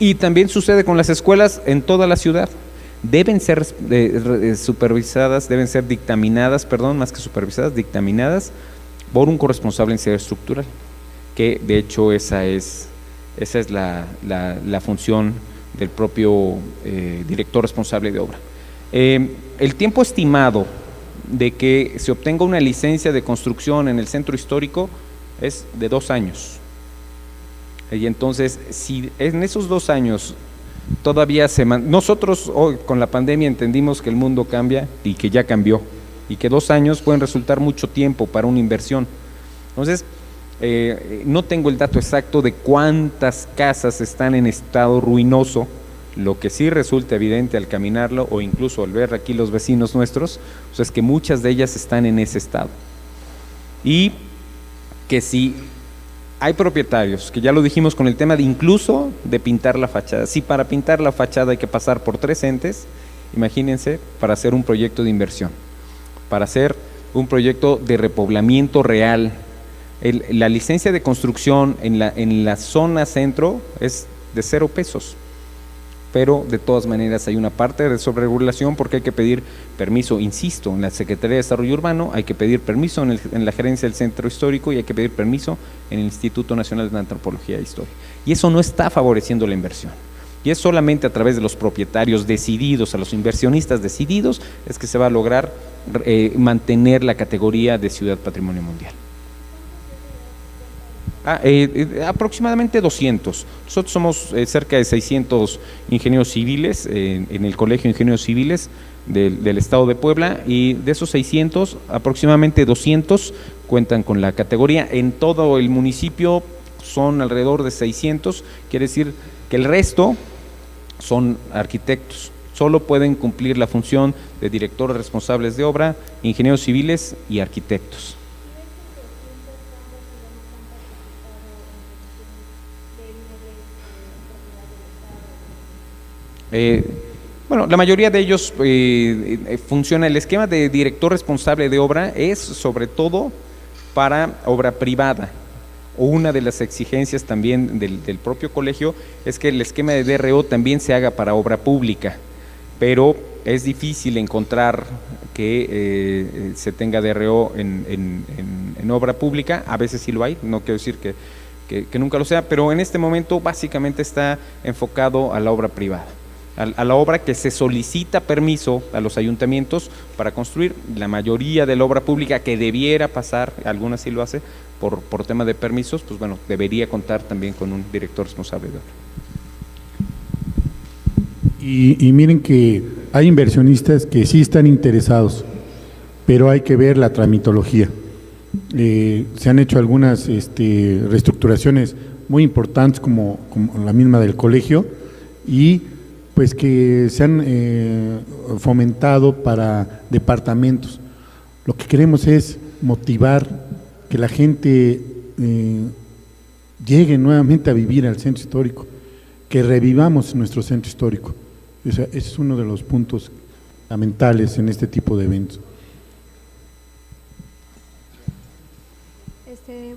Y también sucede con las escuelas en toda la ciudad. Deben ser supervisadas, deben ser dictaminadas, más que supervisadas, dictaminadas por un corresponsable en seguridad estructural, que de hecho esa es la función del propio director responsable de obra. El tiempo estimado de que se obtenga una licencia de construcción en el centro histórico es de 2 años. Y entonces, si en esos 2 años todavía nosotros hoy con la pandemia entendimos que el mundo cambia y que ya cambió, y que 2 años pueden resultar mucho tiempo para una inversión. Entonces, no tengo el dato exacto de cuántas casas están en estado ruinoso. Lo que sí resulta evidente al caminarlo o incluso al ver aquí los vecinos nuestros, pues es que muchas de ellas están en ese estado. Y que si hay propietarios, que ya lo dijimos con el tema de incluso de pintar la fachada, si para pintar la fachada hay que pasar por 3 entes, imagínense para hacer un proyecto de inversión, para hacer un proyecto de repoblamiento real. La licencia de construcción en la zona centro es de 0 pesos. Pero de todas maneras hay una parte de sobreregulación porque hay que pedir permiso, insisto, en la Secretaría de Desarrollo Urbano, hay que pedir permiso en la gerencia del centro histórico y hay que pedir permiso en el Instituto Nacional de Antropología e Historia. Y eso no está favoreciendo la inversión. Y es solamente a través de los propietarios decididos, a los inversionistas decididos, es que se va a lograr mantener la categoría de Ciudad Patrimonio Mundial. Aproximadamente 200. Nosotros somos cerca de 600 ingenieros civiles en el Colegio de Ingenieros Civiles del Estado de Puebla, y de esos 600, aproximadamente 200 cuentan con la categoría. En todo el municipio son alrededor de 600, quiere decir que el resto son arquitectos. Solo pueden cumplir la función de directores responsables de obra, ingenieros civiles y arquitectos. Bueno, la mayoría de ellos funciona. El esquema de director responsable de obra es sobre todo para obra privada. Una de las exigencias también del propio colegio es que el esquema de DRO también se haga para obra pública, pero es difícil encontrar que se tenga DRO en obra pública. A veces sí lo hay, no quiero decir que nunca lo sea, pero en este momento básicamente está enfocado a la obra privada, a la obra que se solicita permiso a los ayuntamientos para construir. La mayoría de la obra pública que debiera pasar, algunas sí lo hace, por tema de permisos, pues bueno, debería contar también con un director responsable de obra. Y miren que hay inversionistas que sí están interesados, pero hay que ver la tramitología. Se han hecho algunas reestructuraciones muy importantes como la misma del colegio, y pues que se han fomentado para departamentos. Lo que queremos es motivar que la gente llegue nuevamente a vivir al centro histórico, que revivamos nuestro centro histórico. O sea, ese es uno de los puntos fundamentales en este tipo de eventos.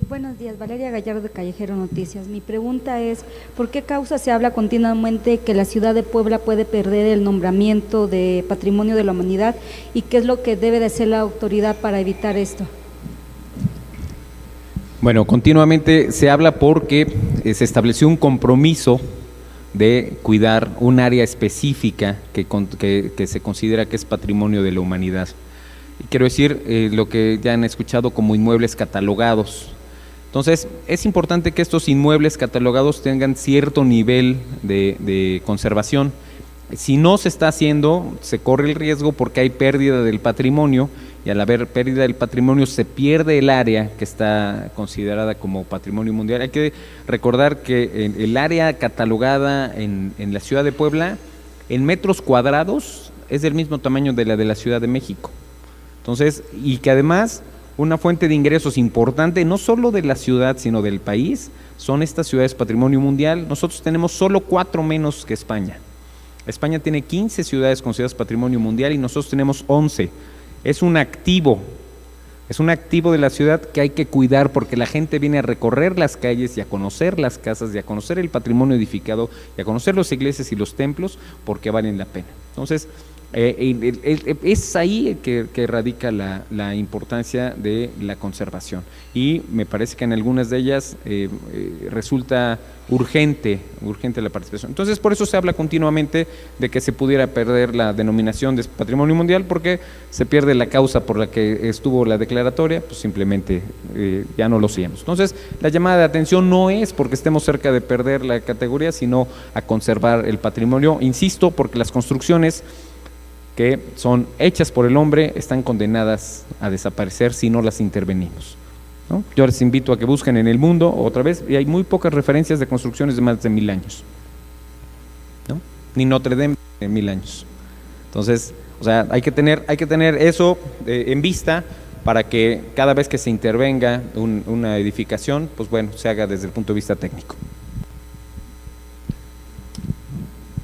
Buenos días, Valeria Gallardo de Callejero Noticias. Mi pregunta es, ¿por qué causa se habla continuamente que la ciudad de Puebla puede perder el nombramiento de Patrimonio de la Humanidad, y qué es lo que debe de hacer la autoridad para evitar esto? Bueno, continuamente se habla porque se estableció un compromiso de cuidar un área específica que se considera que es Patrimonio de la Humanidad. Y quiero decir lo que ya han escuchado como inmuebles catalogados. Entonces, es importante que estos inmuebles catalogados tengan cierto nivel de conservación. Si no se está haciendo, se corre el riesgo porque hay pérdida del patrimonio, y al haber pérdida del patrimonio se pierde el área que está considerada como patrimonio mundial. Hay que recordar que el área catalogada en la ciudad de Puebla, en metros cuadrados, es del mismo tamaño de la Ciudad de México. Entonces, y que además una fuente de ingresos importante, no solo de la ciudad, sino del país, son estas ciudades patrimonio mundial. Nosotros tenemos solo 4 menos que España. España tiene 15 ciudades consideradas patrimonio mundial y nosotros tenemos 11. Es un activo de la ciudad que hay que cuidar, porque la gente viene a recorrer las calles y a conocer las casas y a conocer el patrimonio edificado y a conocer las iglesias y los templos, porque valen la pena. Entonces, es ahí que radica la importancia de la conservación, y me parece que en algunas de ellas resulta urgente la participación. Entonces, por eso se habla continuamente de que se pudiera perder la denominación de patrimonio mundial, porque se pierde la causa por la que estuvo la declaratoria, pues simplemente ya no lo sigamos. Entonces, la llamada de atención no es porque estemos cerca de perder la categoría, sino a conservar el patrimonio, insisto, porque las construcciones que son hechas por el hombre están condenadas a desaparecer si no las intervenimos, ¿no? Yo les invito a que busquen en el mundo otra vez, y hay muy pocas referencias de construcciones de más de 1000 años, ¿no? Ni Notre Dame de 1000 años. Entonces, o sea, hay que tener eso en vista, para que cada vez que se intervenga una edificación, pues bueno, se haga desde el punto de vista técnico.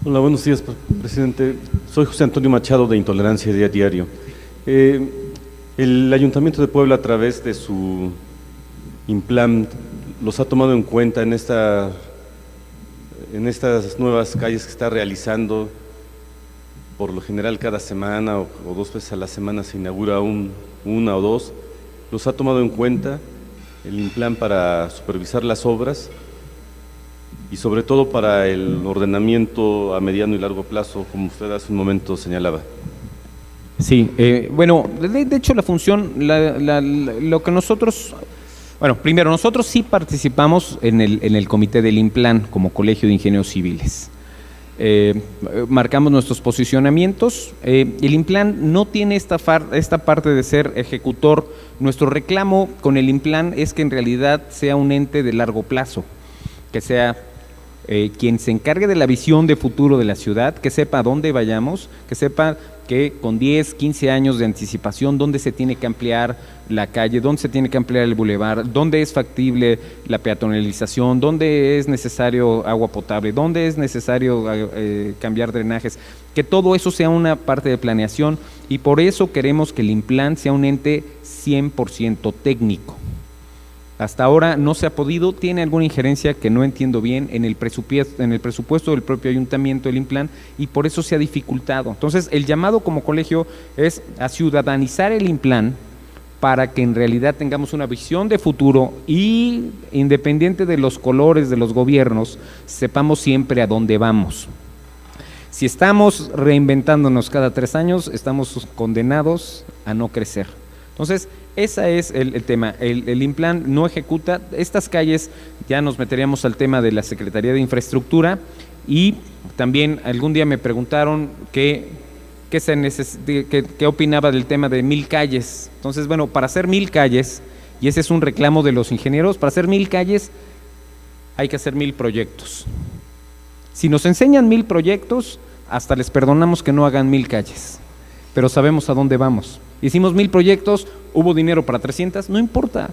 Hola, buenos días, presidente. Soy José Antonio Machado, de Intolerancia Día a Diario. El Ayuntamiento de Puebla, a través de su INPLAN, los ha tomado en cuenta en estas nuevas calles que está realizando. Por lo general, cada semana o 2 veces a la semana se inaugura una o dos. Los ha tomado en cuenta el INPLAN para supervisar las obras, y sobre todo para el ordenamiento a mediano y largo plazo, como usted hace un momento señalaba. Sí, bueno, de hecho la función, lo que nosotros, bueno, primero, nosotros sí participamos en el comité del INPLAN como Colegio de Ingenieros Civiles. Marcamos nuestros posicionamientos. El INPLAN no tiene esta parte de ser ejecutor. Nuestro reclamo con el INPLAN es que en realidad sea un ente de largo plazo, que sea quien se encargue de la visión de futuro de la ciudad, que sepa a dónde vayamos, que sepa que con 10, 15 años de anticipación, dónde se tiene que ampliar la calle, dónde se tiene que ampliar el bulevar, dónde es factible la peatonalización, dónde es necesario agua potable, dónde es necesario cambiar drenajes, que todo eso sea una parte de planeación, y por eso queremos que el INPLAN sea un ente 100% técnico. Hasta ahora no se ha podido, tiene alguna injerencia que no entiendo bien en el presupuesto del propio ayuntamiento, el INPLAN, y por eso se ha dificultado. Entonces, el llamado como colegio es a ciudadanizar el INPLAN, para que en realidad tengamos una visión de futuro y, independiente de los colores de los gobiernos, sepamos siempre a dónde vamos. Si estamos reinventándonos cada 3 años, estamos condenados a no crecer. Entonces, ese es el tema. El INPLAN no ejecuta estas calles. Ya nos meteríamos al tema de la Secretaría de Infraestructura, y también algún día me preguntaron qué opinaba del tema de 1000 calles. Entonces, bueno, para hacer 1000 calles, y ese es un reclamo de los ingenieros, para hacer 1000 calles hay que hacer 1000 proyectos. Si nos enseñan 1000 proyectos, hasta les perdonamos que no hagan 1000 calles, pero sabemos a dónde vamos. Hicimos 1000 proyectos, hubo dinero para 300, no importa,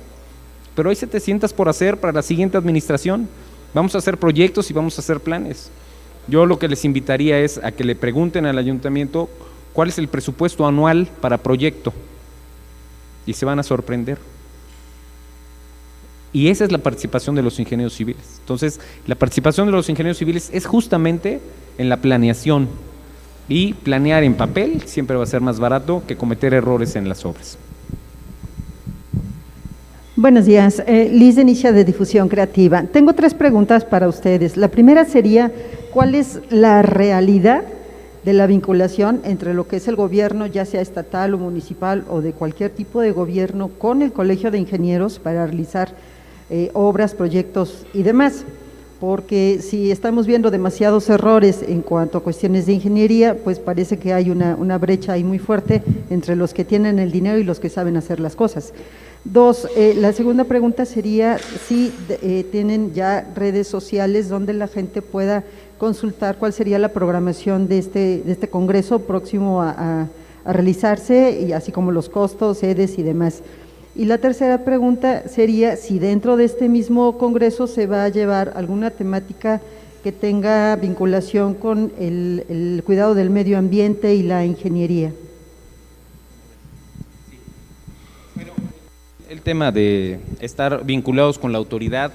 pero hay 700 por hacer para la siguiente administración. Vamos a hacer proyectos y vamos a hacer planes. Yo lo que les invitaría es a que le pregunten al ayuntamiento cuál es el presupuesto anual para proyecto, y se van a sorprender. Y esa es la participación de los ingenieros civiles. Entonces, la participación de los ingenieros civiles es justamente en la planeación, y planear en papel siempre va a ser más barato que cometer errores en las obras. Buenos días, Liz Denicia, de Difusión Creativa. Tengo 3 preguntas para ustedes. La primera sería, ¿cuál es la realidad de la vinculación entre lo que es el gobierno, ya sea estatal o municipal o de cualquier tipo de gobierno, con el Colegio de Ingenieros para realizar obras, proyectos y demás? Porque si estamos viendo demasiados errores en cuanto a cuestiones de ingeniería, pues parece que hay una brecha ahí muy fuerte entre los que tienen el dinero y los que saben hacer las cosas. 2, la segunda pregunta sería si tienen ya redes sociales donde la gente pueda consultar cuál sería la programación de este congreso próximo a realizarse, y así como los costos, sedes y demás. Y la tercera pregunta sería si dentro de este mismo congreso se va a llevar alguna temática que tenga vinculación con el cuidado del medio ambiente y la ingeniería. El tema de estar vinculados con la autoridad,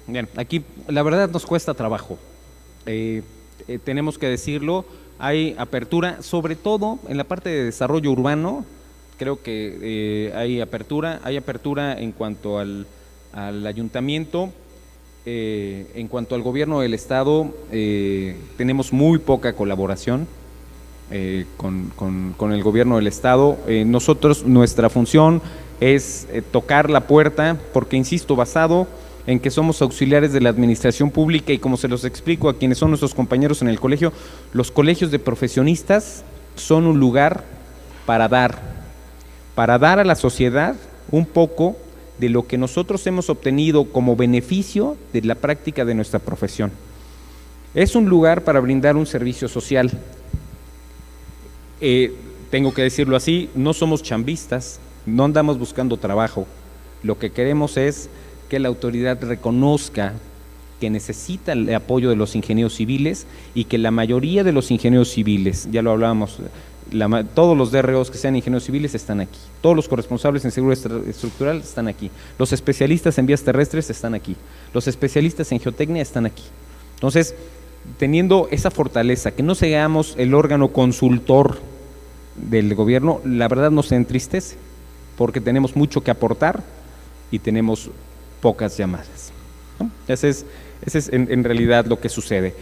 bien, aquí la verdad nos cuesta trabajo, tenemos que decirlo, hay apertura, sobre todo en la parte de desarrollo urbano, creo que hay apertura en cuanto al ayuntamiento, en cuanto al gobierno del estado, tenemos muy poca colaboración. Con el gobierno del estado. Nosotros, nuestra función es tocar la puerta, porque insisto, basado en que somos auxiliares de la administración pública y como se los explico a quienes son nuestros compañeros en el colegio, los colegios de profesionistas son un lugar para dar a la sociedad un poco de lo que nosotros hemos obtenido como beneficio de la práctica de nuestra profesión. Es un lugar para brindar un servicio social. Tengo que decirlo así, no somos chambistas, no andamos buscando trabajo, lo que queremos es que la autoridad reconozca que necesita el apoyo de los ingenieros civiles y que la mayoría de los ingenieros civiles, ya lo hablábamos, todos los DROs que sean ingenieros civiles están aquí, todos los corresponsables en seguridad estructural están aquí, los especialistas en vías terrestres están aquí, los especialistas en geotecnia están aquí. Entonces, teniendo esa fortaleza, que no seamos el órgano consultor del gobierno, la verdad nos entristece, porque tenemos mucho que aportar y tenemos pocas llamadas, ¿no? Ese es en realidad lo que sucede.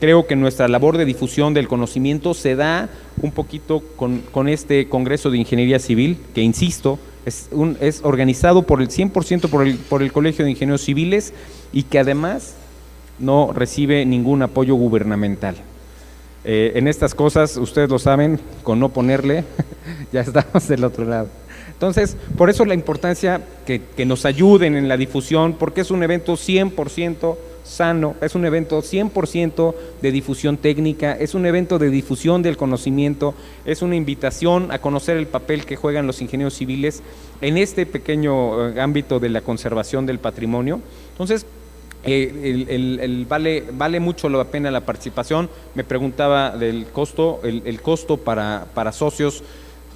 Creo que nuestra labor de difusión del conocimiento se da un poquito con este Congreso de Ingeniería Civil, que insisto, es organizado por el 100% por el Colegio de Ingenieros Civiles y que además no recibe ningún apoyo gubernamental. En estas cosas, ustedes lo saben, con no ponerle, ya estamos del otro lado. Entonces, por eso la importancia que nos ayuden en la difusión, porque es un evento 100% sano, es un evento 100% de difusión técnica, es un evento de difusión del conocimiento, es una invitación a conocer el papel que juegan los ingenieros civiles en este pequeño ámbito de la conservación del patrimonio. Entonces, vale mucho la pena la participación. Me preguntaba del costo, el costo para socios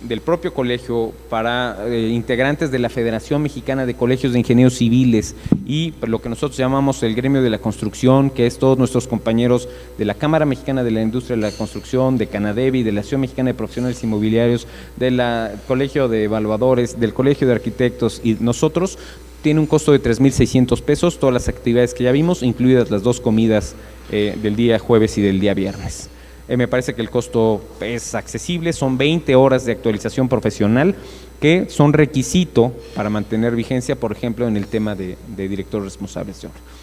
del propio colegio, para integrantes de la Federación Mexicana de Colegios de Ingenieros Civiles y lo que nosotros llamamos el gremio de la construcción, que es todos nuestros compañeros de la Cámara Mexicana de la Industria de la Construcción, de Canadevi, de la Asociación Mexicana de Profesionales Inmobiliarios, del Colegio de Evaluadores, del Colegio de Arquitectos y nosotros. Tiene un costo de 3,600 pesos, todas las actividades que ya vimos, incluidas las 2 comidas del día jueves y del día viernes. Me parece que el costo es accesible, son 20 horas de actualización profesional que son requisito para mantener vigencia, por ejemplo, en el tema de director responsable.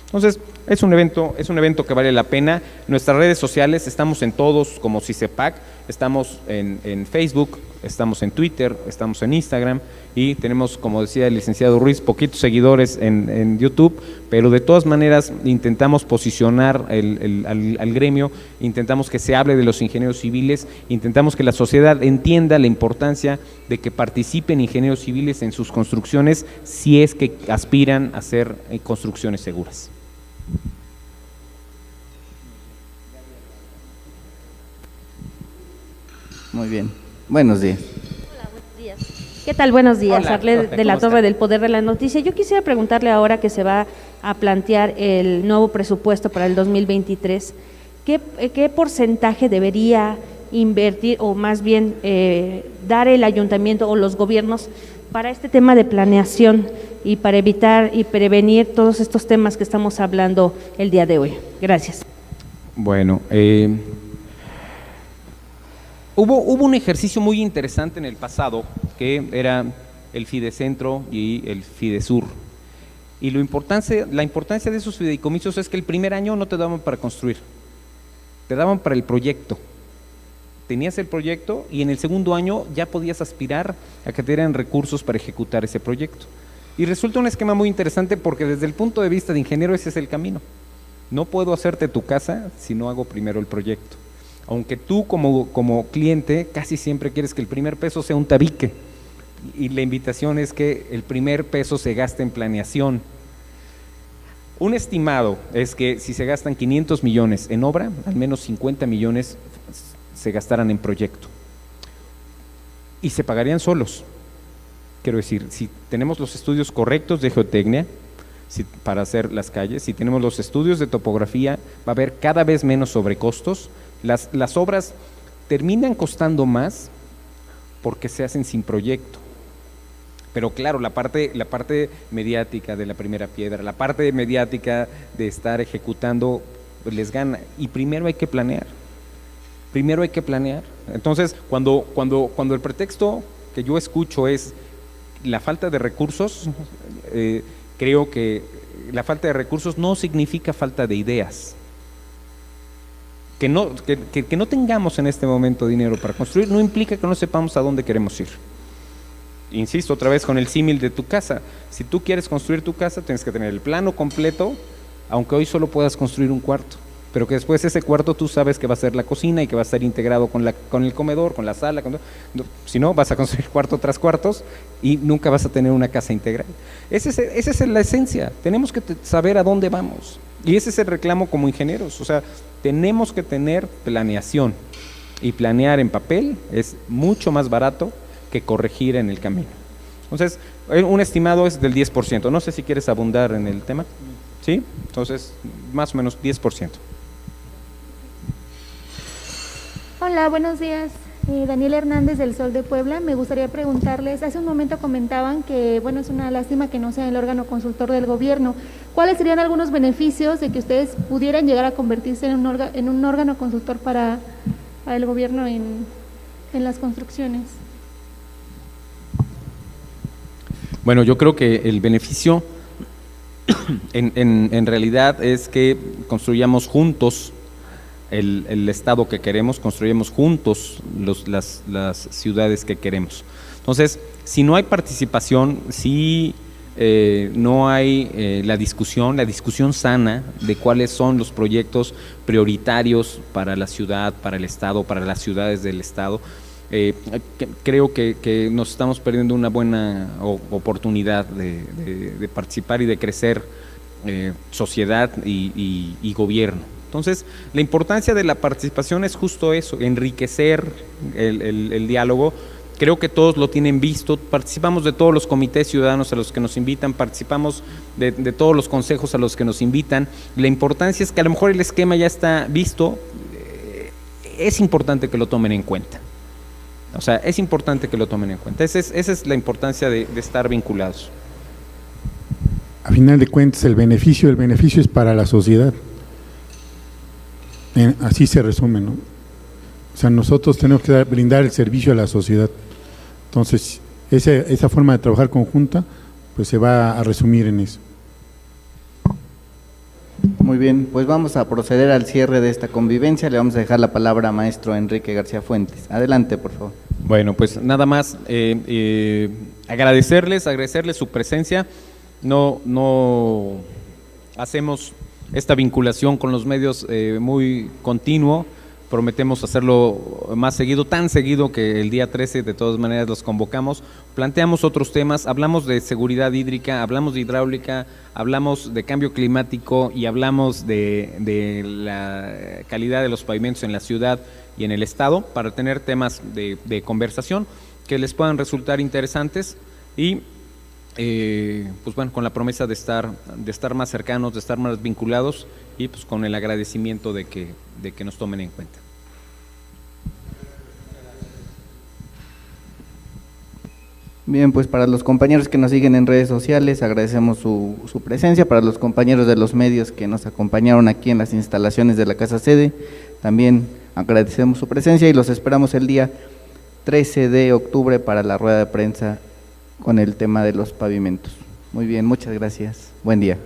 Entonces, es un evento que vale la pena. Nuestras redes sociales, estamos en todos como CICEPAC, estamos en Facebook, estamos en Twitter, estamos en Instagram y tenemos, como decía el licenciado Ruiz, poquitos seguidores en YouTube, pero de todas maneras intentamos posicionar al gremio, intentamos que se hable de los ingenieros civiles, intentamos que la sociedad entienda la importancia de que participen ingenieros civiles en sus construcciones si es que aspiran a hacer construcciones seguras. Muy bien. Buenos días. Hola, buenos días. ¿Qué tal? Buenos días. Hola, Arlet de la Torre del Poder de la Noticia. Yo quisiera preguntarle ahora que se va a plantear el nuevo presupuesto para el 2023, ¿qué porcentaje debería invertir o más bien dar el ayuntamiento o los gobiernos para este tema de planeación y para evitar y prevenir todos estos temas que estamos hablando el día de hoy? Gracias. Bueno, hubo un ejercicio muy interesante en el pasado, que era el Fidecentro y el Fidesur. Y la importancia de esos fideicomisos es que el primer año no te daban para construir, te daban para el proyecto. Tenías el proyecto y en el segundo año ya podías aspirar a que te dieran recursos para ejecutar ese proyecto. Y resulta un esquema muy interesante porque desde el punto de vista de ingeniero ese es el camino. No puedo hacerte tu casa si no hago primero el proyecto. Aunque tú como cliente casi siempre quieres que el primer peso sea un tabique, y la invitación es que el primer peso se gaste en planeación. Un estimado es que si se gastan 500 millones en obra, al menos 50 millones se gastarán en proyecto y se pagarían solos. Quiero decir, si tenemos los estudios correctos de geotecnia para hacer las calles, si tenemos los estudios de topografía, va a haber cada vez menos sobrecostos. Las obras terminan costando más porque se hacen sin proyecto. Pero claro, la parte mediática de la primera piedra, la parte mediática de estar ejecutando, pues les gana. Y primero hay que planear. Entonces, cuando el pretexto que yo escucho es la falta de recursos, creo que la falta de recursos no significa falta de ideas. Que no tengamos en este momento dinero para construir no implica que no sepamos a dónde queremos ir. Insisto otra vez con el símil de tu casa. Si tú quieres construir tu casa, tienes que tener el plano completo, aunque hoy solo puedas construir un cuarto, pero que después ese cuarto tú sabes que va a ser la cocina y que va a estar integrado con el comedor, con la sala. Si no, vas a construir cuarto tras cuartos y nunca vas a tener una casa integral. Esa es la esencia. Tenemos que saber a dónde vamos. Y ese es el reclamo como ingenieros. O sea, tenemos que tener planeación. Y planear en papel es mucho más barato que corregir en el camino. Entonces, un estimado es del 10%. No sé si quieres abundar en el tema. ¿Sí? Entonces, más o menos 10%. Hola, buenos días. Daniel Hernández del Sol de Puebla. Me gustaría preguntarles, hace un momento comentaban que, bueno, es una lástima que no sea el órgano consultor del gobierno. ¿Cuáles serían algunos beneficios de que ustedes pudieran llegar a convertirse en un órgano consultor para el gobierno en las construcciones? Bueno, yo creo que el beneficio en realidad es que construyamos juntos el estado que queremos, construyamos juntos las ciudades que queremos. Entonces, si no hay participación, si no hay la discusión sana de cuáles son los proyectos prioritarios para la ciudad, para el estado, para las ciudades del estado, creo que nos estamos perdiendo una buena oportunidad de participar y de crecer sociedad y gobierno. Entonces, la importancia de la participación es justo eso, enriquecer el diálogo. Creo que todos lo tienen visto, participamos de todos los comités ciudadanos a los que nos invitan, participamos de todos los consejos a los que nos invitan. La importancia es que a lo mejor el esquema ya está visto, es importante que lo tomen en cuenta. O sea, es importante que lo tomen en cuenta. Esa es la importancia de estar vinculados. A final de cuentas, el beneficio es para la sociedad. Así se resume, ¿no? O sea, nosotros tenemos que brindar el servicio a la sociedad. Entonces, esa forma de trabajar conjunta, pues se va a resumir en eso. Muy bien, pues vamos a proceder al cierre de esta convivencia. Le vamos a dejar la palabra a maestro Enrique García Fuentes. Adelante, por favor. Bueno, pues nada más agradecerles su presencia. No hacemos esta vinculación con los medios muy continuo. Prometemos hacerlo más seguido, tan seguido que el día 13 de todas maneras los convocamos. Planteamos otros temas, hablamos de seguridad hídrica, hablamos de hidráulica, hablamos de cambio climático y hablamos de la calidad de los pavimentos en la ciudad y en el estado, para tener temas de conversación que les puedan resultar interesantes y pues bueno, con la promesa de estar más cercanos, de estar más vinculados y pues con el agradecimiento de que nos tomen en cuenta. Bien, pues para los compañeros que nos siguen en redes sociales, agradecemos su presencia. Para los compañeros de los medios que nos acompañaron aquí en las instalaciones de la Casa Sede, también agradecemos su presencia y los esperamos el día 13 de octubre para la rueda de prensa con el tema de los pavimentos. Muy bien, muchas gracias. Buen día.